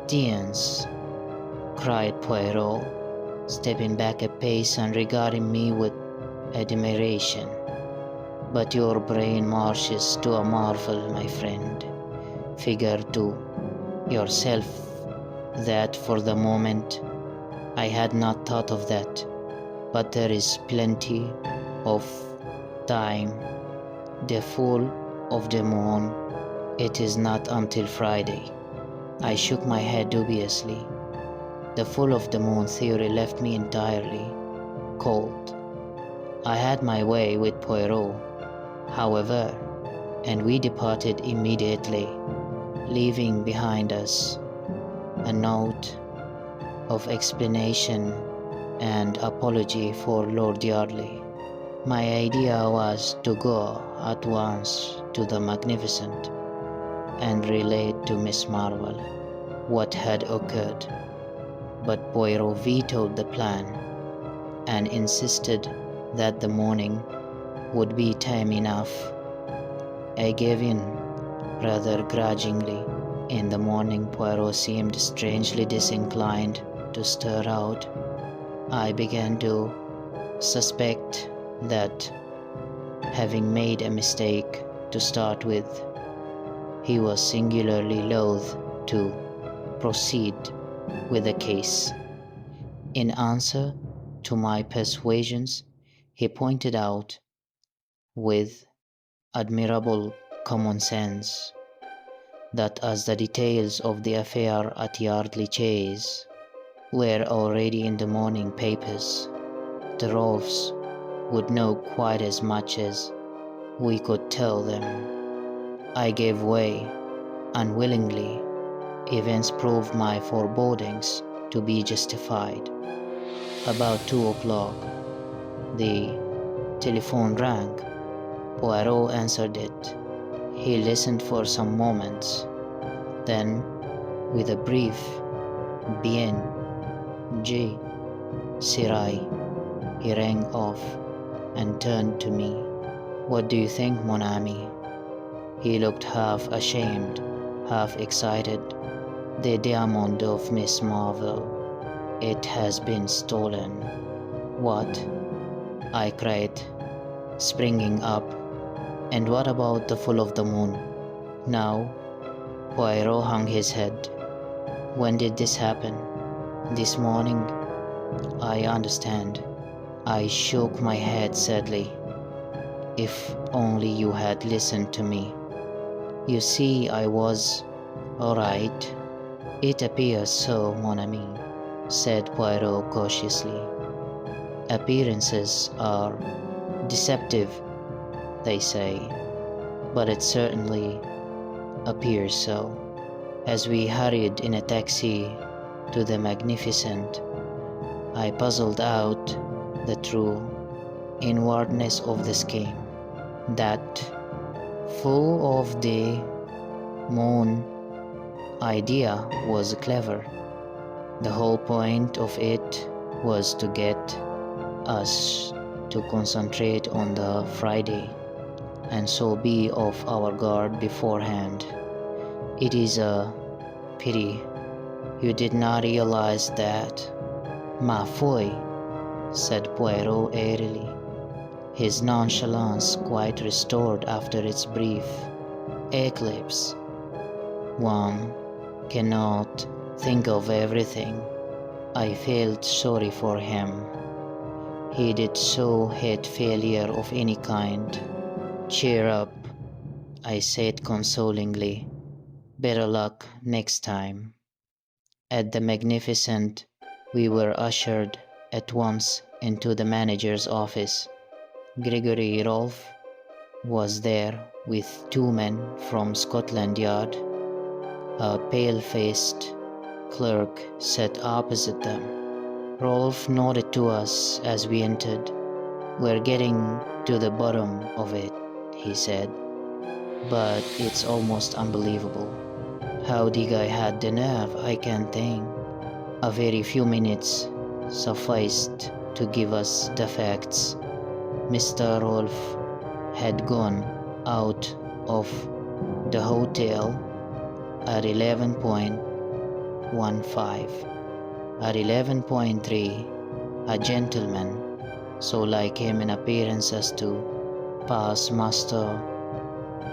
"Tiens," cried Poirot, stepping back a pace and regarding me with admiration. "But your brain marches to a marvel, my friend. Figure to yourself that for the moment I had not thought of that, but there is plenty of time. The full of the moon, it is not until Friday." I shook my head dubiously. The full of the moon theory left me entirely cold. I had my way with Poirot, however, and we departed immediately, leaving behind us a note of explanation and apology for Lord Yardley. My idea was to go at once to the Magnificent and relate to Miss Marvell what had occurred, but Poirot vetoed the plan and insisted that the morning would be time enough. I gave in rather grudgingly. In the morning, Poirot seemed strangely disinclined to stir out. I began to suspect that, having made a mistake to start with, he was singularly loath to proceed with the case. In answer to my persuasions, he pointed out, with admirable common sense, that as the details of the affair at Yardley Chase were already in the morning papers, the Rolfs would know quite as much as we could tell them. I gave way unwillingly. Events proved my forebodings to be justified. About 2 o'clock, the telephone rang. Poirot answered it. He listened for some moments. Then, with a brief "Bien, J. Sirai," he rang off and turned to me. "What do you think, mon ami?" He looked half ashamed, half excited. "The diamond of Miss Marvell. It has been stolen." "What?" I cried, springing up. "And what about the full of the moon?" "Now?" Poirot hung his head. "When did this happen?" "This morning." "I understand." I shook my head sadly. "If only you had listened to me." "You see, I was all right." "It appears so, mon ami," said Poirot cautiously. "Appearances are deceptive, they say, but it certainly appears so." As we hurried in a taxi to the Magnificent, I puzzled out the true inwardness of the scheme. That full of the moon idea was clever. The whole point of it was to get us to concentrate on the Friday, and so be off our guard beforehand. It is a pity you did not realize that. "Ma foi," said Poirot airily, his nonchalance quite restored after its brief eclipse. "One cannot think of everything." I felt sorry for him. He did so hate failure of any kind. "Cheer up," I said consolingly. "Better luck next time." At the Magnificent, we were ushered at once into the manager's office. Gregory Rolfe was there with 2 men from Scotland Yard. A pale-faced clerk sat opposite them. Rolfe nodded to us as we entered. "We're getting to the bottom of it," he said, "but it's almost unbelievable. How the guy had the nerve, I can't think." A very few minutes sufficed to give us the facts. Mr. Rolfe had gone out of the hotel at 11:15. At 11:3, a gentleman, so like him in appearance as to pass muster,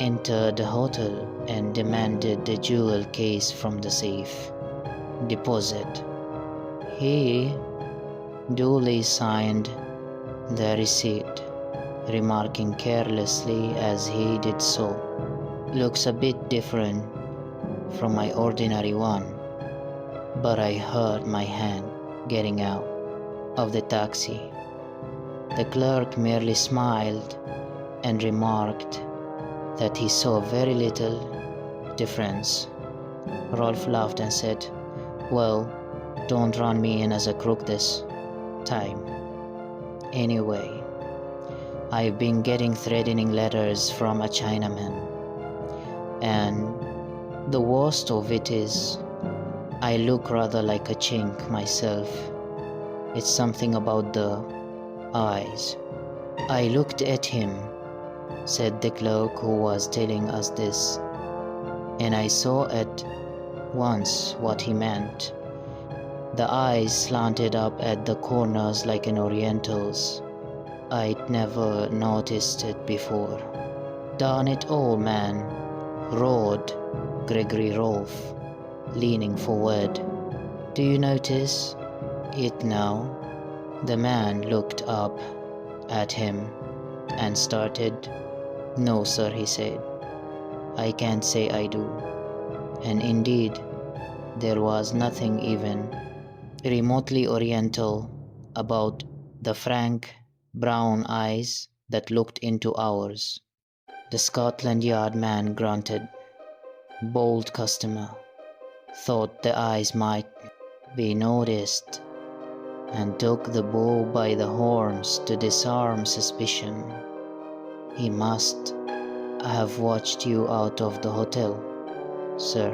entered the hotel and demanded the jewel case from the safe. Deposit. He duly signed the receipt, remarking carelessly as he did so, "Looks a bit different from my ordinary one." But I hurt my hand getting out of the taxi. The clerk merely smiled and remarked that he saw very little difference. Rolfe laughed and said, "Well, don't run me in as a crook this time. Anyway, I've been getting threatening letters from a Chinaman, and the worst of it is I look rather like a chink myself. It's something about the eyes." "I looked at him," said the clerk who was telling us this, "and I saw at once what he meant. The eyes slanted up at the corners like an Oriental's. I'd never noticed it before." "Darn it all, man," roared Gregory Rolfe, leaning forward. "Do you notice it now?" The man looked up at him and started. "No, sir," he said. "I can't say I do." And indeed, there was nothing even remotely oriental about the frank brown eyes that looked into ours. The Scotland Yard man grunted. "Bold customer. Thought the eyes might be noticed, and took the bull by the horns to disarm suspicion. He must have watched you out of the hotel, sir,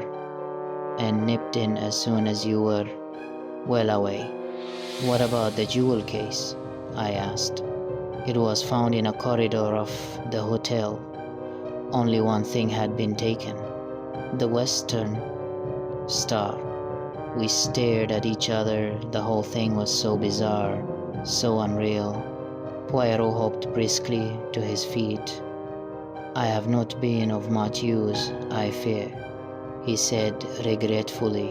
and nipped in as soon as you were well away." "What about the jewel case?" I asked. "It was found in a corridor of the hotel. Only one thing had been taken, the Western Star." We stared at each other. The whole thing was so bizarre, so unreal. Poirot hopped briskly to his feet. "I have not been of much use, I fear," he said regretfully.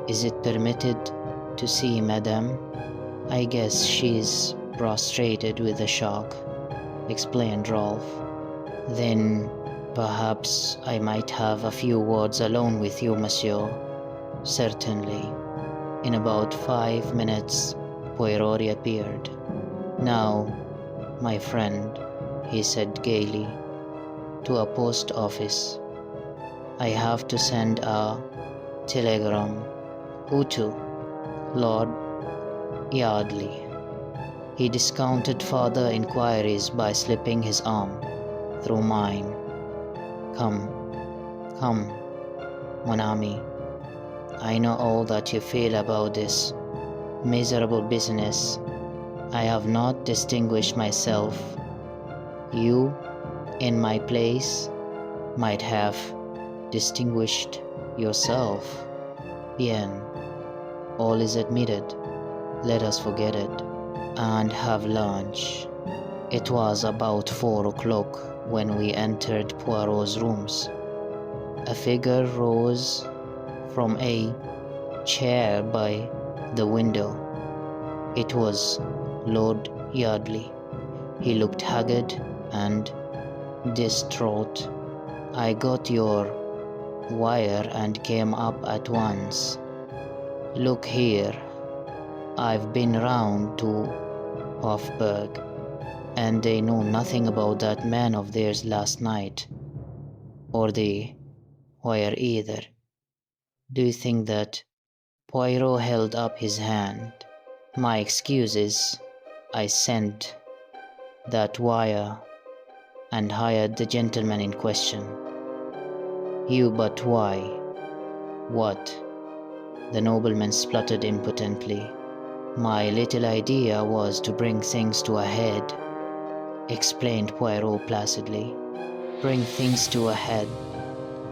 "Is it permitted to see Madame?" "I guess she's prostrated with the shock," explained Rolf. "Then perhaps I might have a few words alone with you, monsieur." "Certainly." In about 5 minutes, Poirot reappeared. "Now, my friend," he said gaily, "to a post office. I have to send a telegram." "Who to?" "Lord Yardley." He discounted further inquiries by slipping his arm through mine. Come, mon ami. I know all that you feel about this miserable business. I have not distinguished myself. You, in my place, might have distinguished yourself. Bien, all is admitted. Let us forget it and have lunch." It was about 4 o'clock when we entered Poirot's rooms. A figure rose from a chair by the window. It was Lord Yardley. He looked haggard and distraught. "I got your wire and came up at once. Look here, I've been round to Hofburg, and they know nothing about that man of theirs last night, or the wire either. Do you think that—" Poirot held up his hand. "My excuses. I sent that wire and hired the gentleman in question." "You, but why? What?" The nobleman spluttered impotently. "My little idea was to bring things to a head," explained Poirot placidly. "Bring things to a head?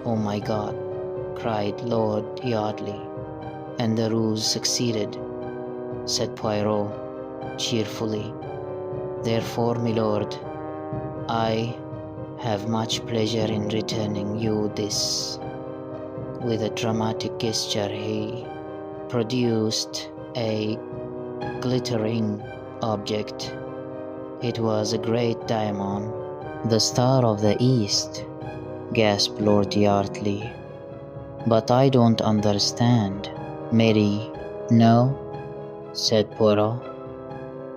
Oh my God," cried Lord Yardley. "And the ruse succeeded," said Poirot cheerfully. "Therefore, milord, I have much pleasure in returning you this." With a dramatic gesture, he produced a glittering object. It was a great diamond. "The Star of the East," gasped Lord Yardley. "But I don't understand." "Mary, no," said Poirot.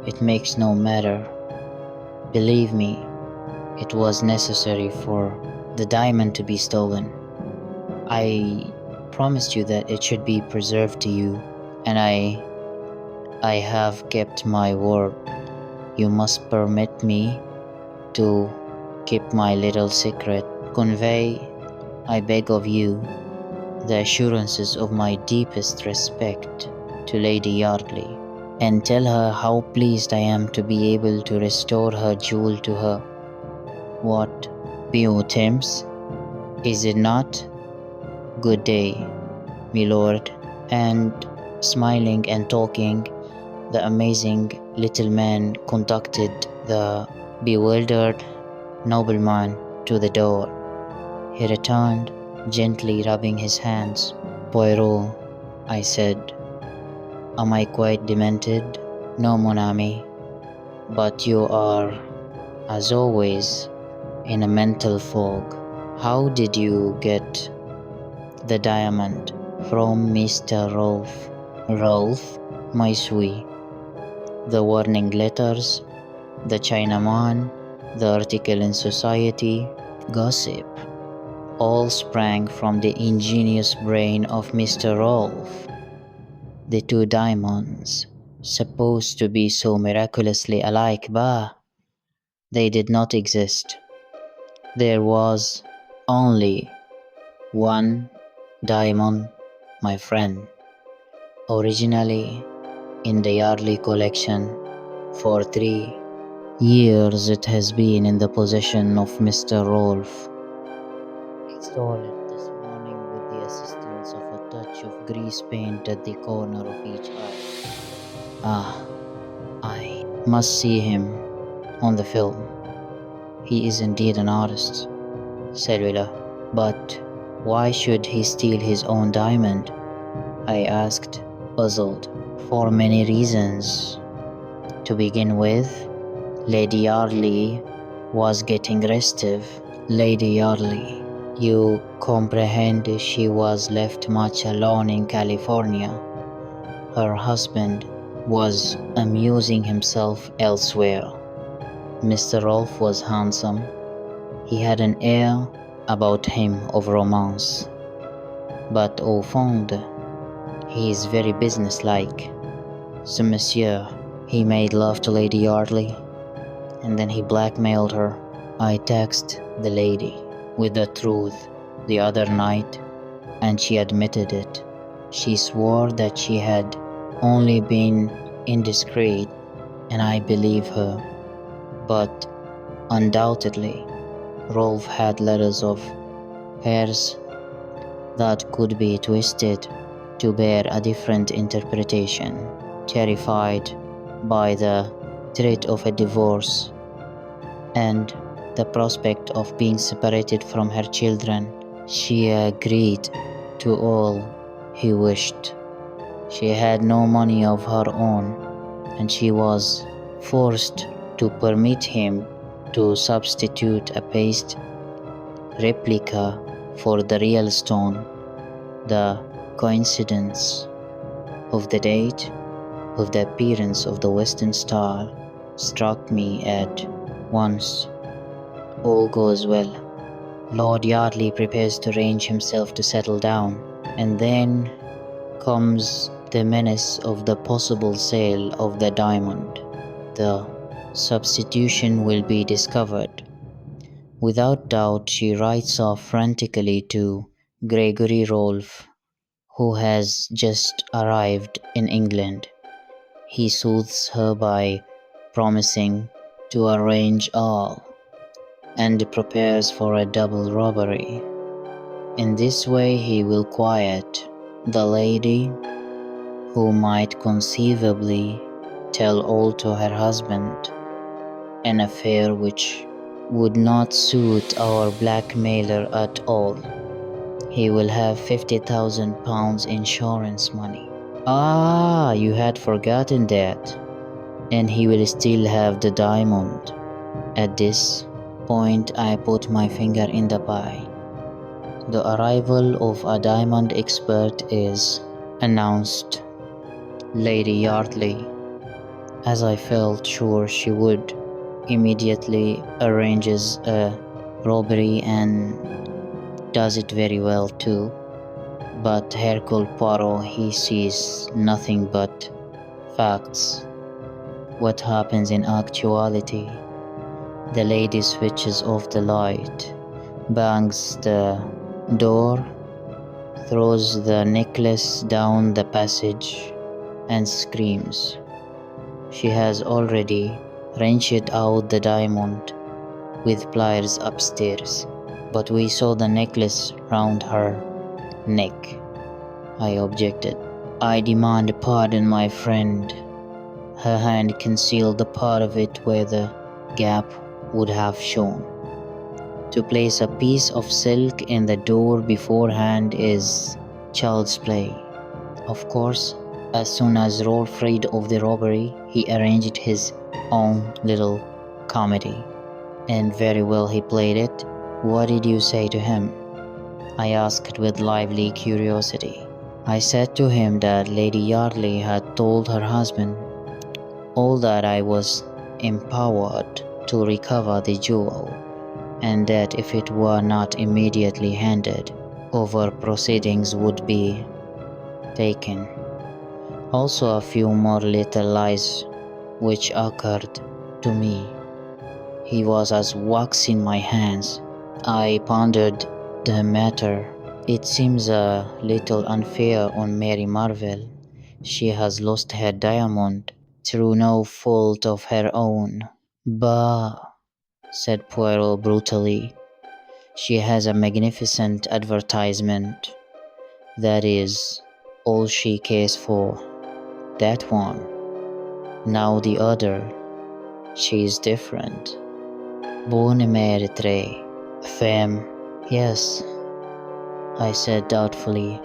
"It makes no matter. Believe me, it was necessary for the diamond to be stolen. I promised you that it should be preserved to you, and I have kept my word. You must permit me to keep my little secret. Convey, I beg of you, the assurances of my deepest respect to Lady Yardley, and tell her how pleased I am to be able to restore her jewel to her. What, P.O. Thames, is it not? Good day, milord." And smiling and talking, the amazing little man conducted the bewildered nobleman to the door. He returned, gently rubbing his hands. Poirot, I said. Am I quite demented? No, mon ami, but you are, as always, in a mental fog. How did you get the diamond? From Mr. Rolfe. Rolfe, my sweet. The warning letters, the Chinaman, the article in Society, gossip, all sprang from the ingenious brain of Mr. Rolfe. The two diamonds, supposed to be so miraculously alike, bah! They did not exist. There was only one diamond, my friend. Originally in the Yardley collection, for 3 years it has been in the possession of Mr. Rolfe. He stole it this morning with the assistance of a touch of grease paint at the corner of each eye. Ah, I must see him on the film. He is indeed an artist, said Willa. But why should he steal his own diamond? I asked, puzzled. For many reasons. To begin with, Lady Yardley was getting restive. Lady Yardley, you comprehend, she was left much alone in California. Her husband was amusing himself elsewhere. Mr. Rolfe was handsome. He had an air about him of romance. But au fond, he is very businesslike. So monsieur, he made love to Lady Yardley, and then he blackmailed her. I texted the lady with the truth the other night, and she admitted it. She swore that she had only been indiscreet, and I believe her. But undoubtedly, Rolfe had letters of hers that could be twisted to bear a different interpretation. Terrified by the threat of a divorce and the prospect of being separated from her children, she agreed to all he wished. She had no money of her own, and she was forced to permit him to substitute a paste replica for the real stone. The coincidence of the date of the appearance of the Western Star struck me at once. All goes well. Lord Yardley prepares to arrange himself to settle down, and then comes the menace of the possible sale of the diamond. The substitution will be discovered. Without doubt, she writes off frantically to Gregory Rolfe, who has just arrived in England. He soothes her by promising to arrange all, and prepares for a double robbery. In this way he will quiet the lady, who might conceivably tell all to her husband, an affair which would not suit our blackmailer at all. He will have £50,000 insurance money. Ah, you had forgotten that. And he will still have the diamond. At this point I put my finger in the pie. The arrival of a diamond expert is announced. Lady Yardley, as I felt sure she would, immediately arranges a robbery and does it very well too. But Hercule Poirot, he sees nothing but facts. What happens in actuality? The lady switches off the light, bangs the door, throws the necklace down the passage, and screams. She has already wrenched out the diamond with pliers upstairs, but we saw the necklace round her neck. I objected. I demand pardon, my friend. Her hand concealed the part of it where the gap would have shown. To place a piece of silk in the door beforehand is child's play. Of course, as soon as Rolf freed of the robbery, he arranged his own little comedy. And very well he played it. What did you say to him? I asked with lively curiosity. I said to him that Lady Yardley had told her husband all that I was empowered to recover the jewel, and that if it were not immediately handed over, proceedings would be taken. Also a few more little lies which occurred to me. He was as wax in my hands. I pondered the matter. It seems a little unfair on Mary Marvell. She has lost her diamond through no fault of her own. Bah, said Poirot brutally. She has a magnificent advertisement. That is all she cares for. That one. Now the other. She is different. Bonne mère très. Femme. Yes, I said doubtfully,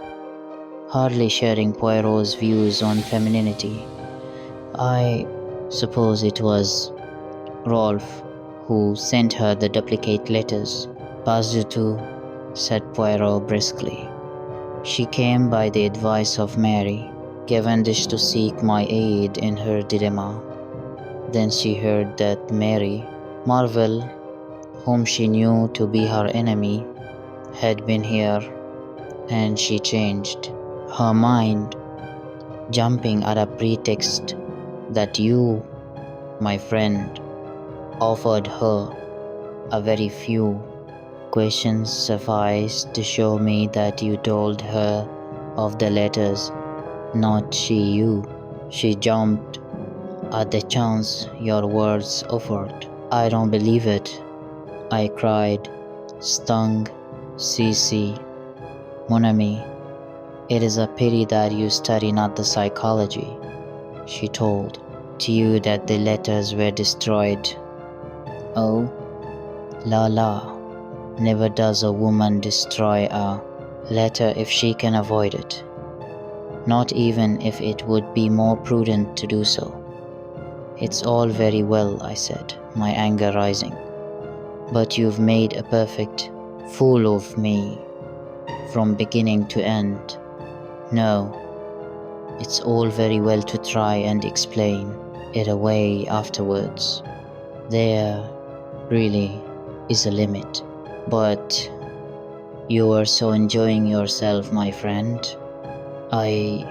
hardly sharing Poirot's views on femininity. I suppose it was Rolf who sent her the duplicate letters. Pas du tout, said Poirot briskly. She came by the advice of Mary, Cavendish, to seek my aid in her dilemma. Then she heard that Mary Marvell, whom she knew to be her enemy, had been here, and she changed her mind, jumping at a pretext that you, my friend, offered her. A very few questions sufficed to show me that you told her of the letters, not she you. She jumped at the chance your words offered. I don't believe it, I cried, stung. Cece, mon ami, it is a pity that you study not the psychology. She told you that the letters were destroyed. Oh, la, never does a woman destroy a letter if she can avoid it, not even if it would be more prudent to do so. It's all very well, I said, my anger rising, but you've made a perfect fool of me from beginning to end. No, it's all very well to try and explain it away afterwards. There really is a limit. But you were so enjoying yourself, my friend. I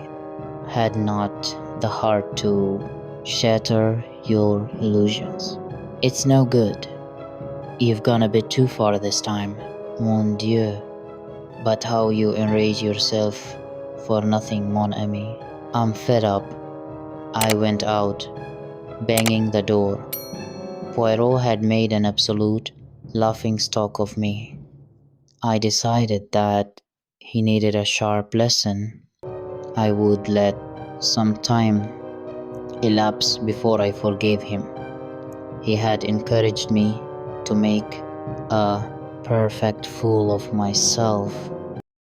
had not the heart to shatter your illusions. It's no good. You've gone a bit too far this time. Mon Dieu, but how you enrage yourself for nothing, mon ami. I'm fed up. I went out, banging the door. Poirot had made an absolute laughing stock of me. I decided that he needed a sharp lesson. I would let some time elapse before I forgave him. He had encouraged me to make a perfect fool of myself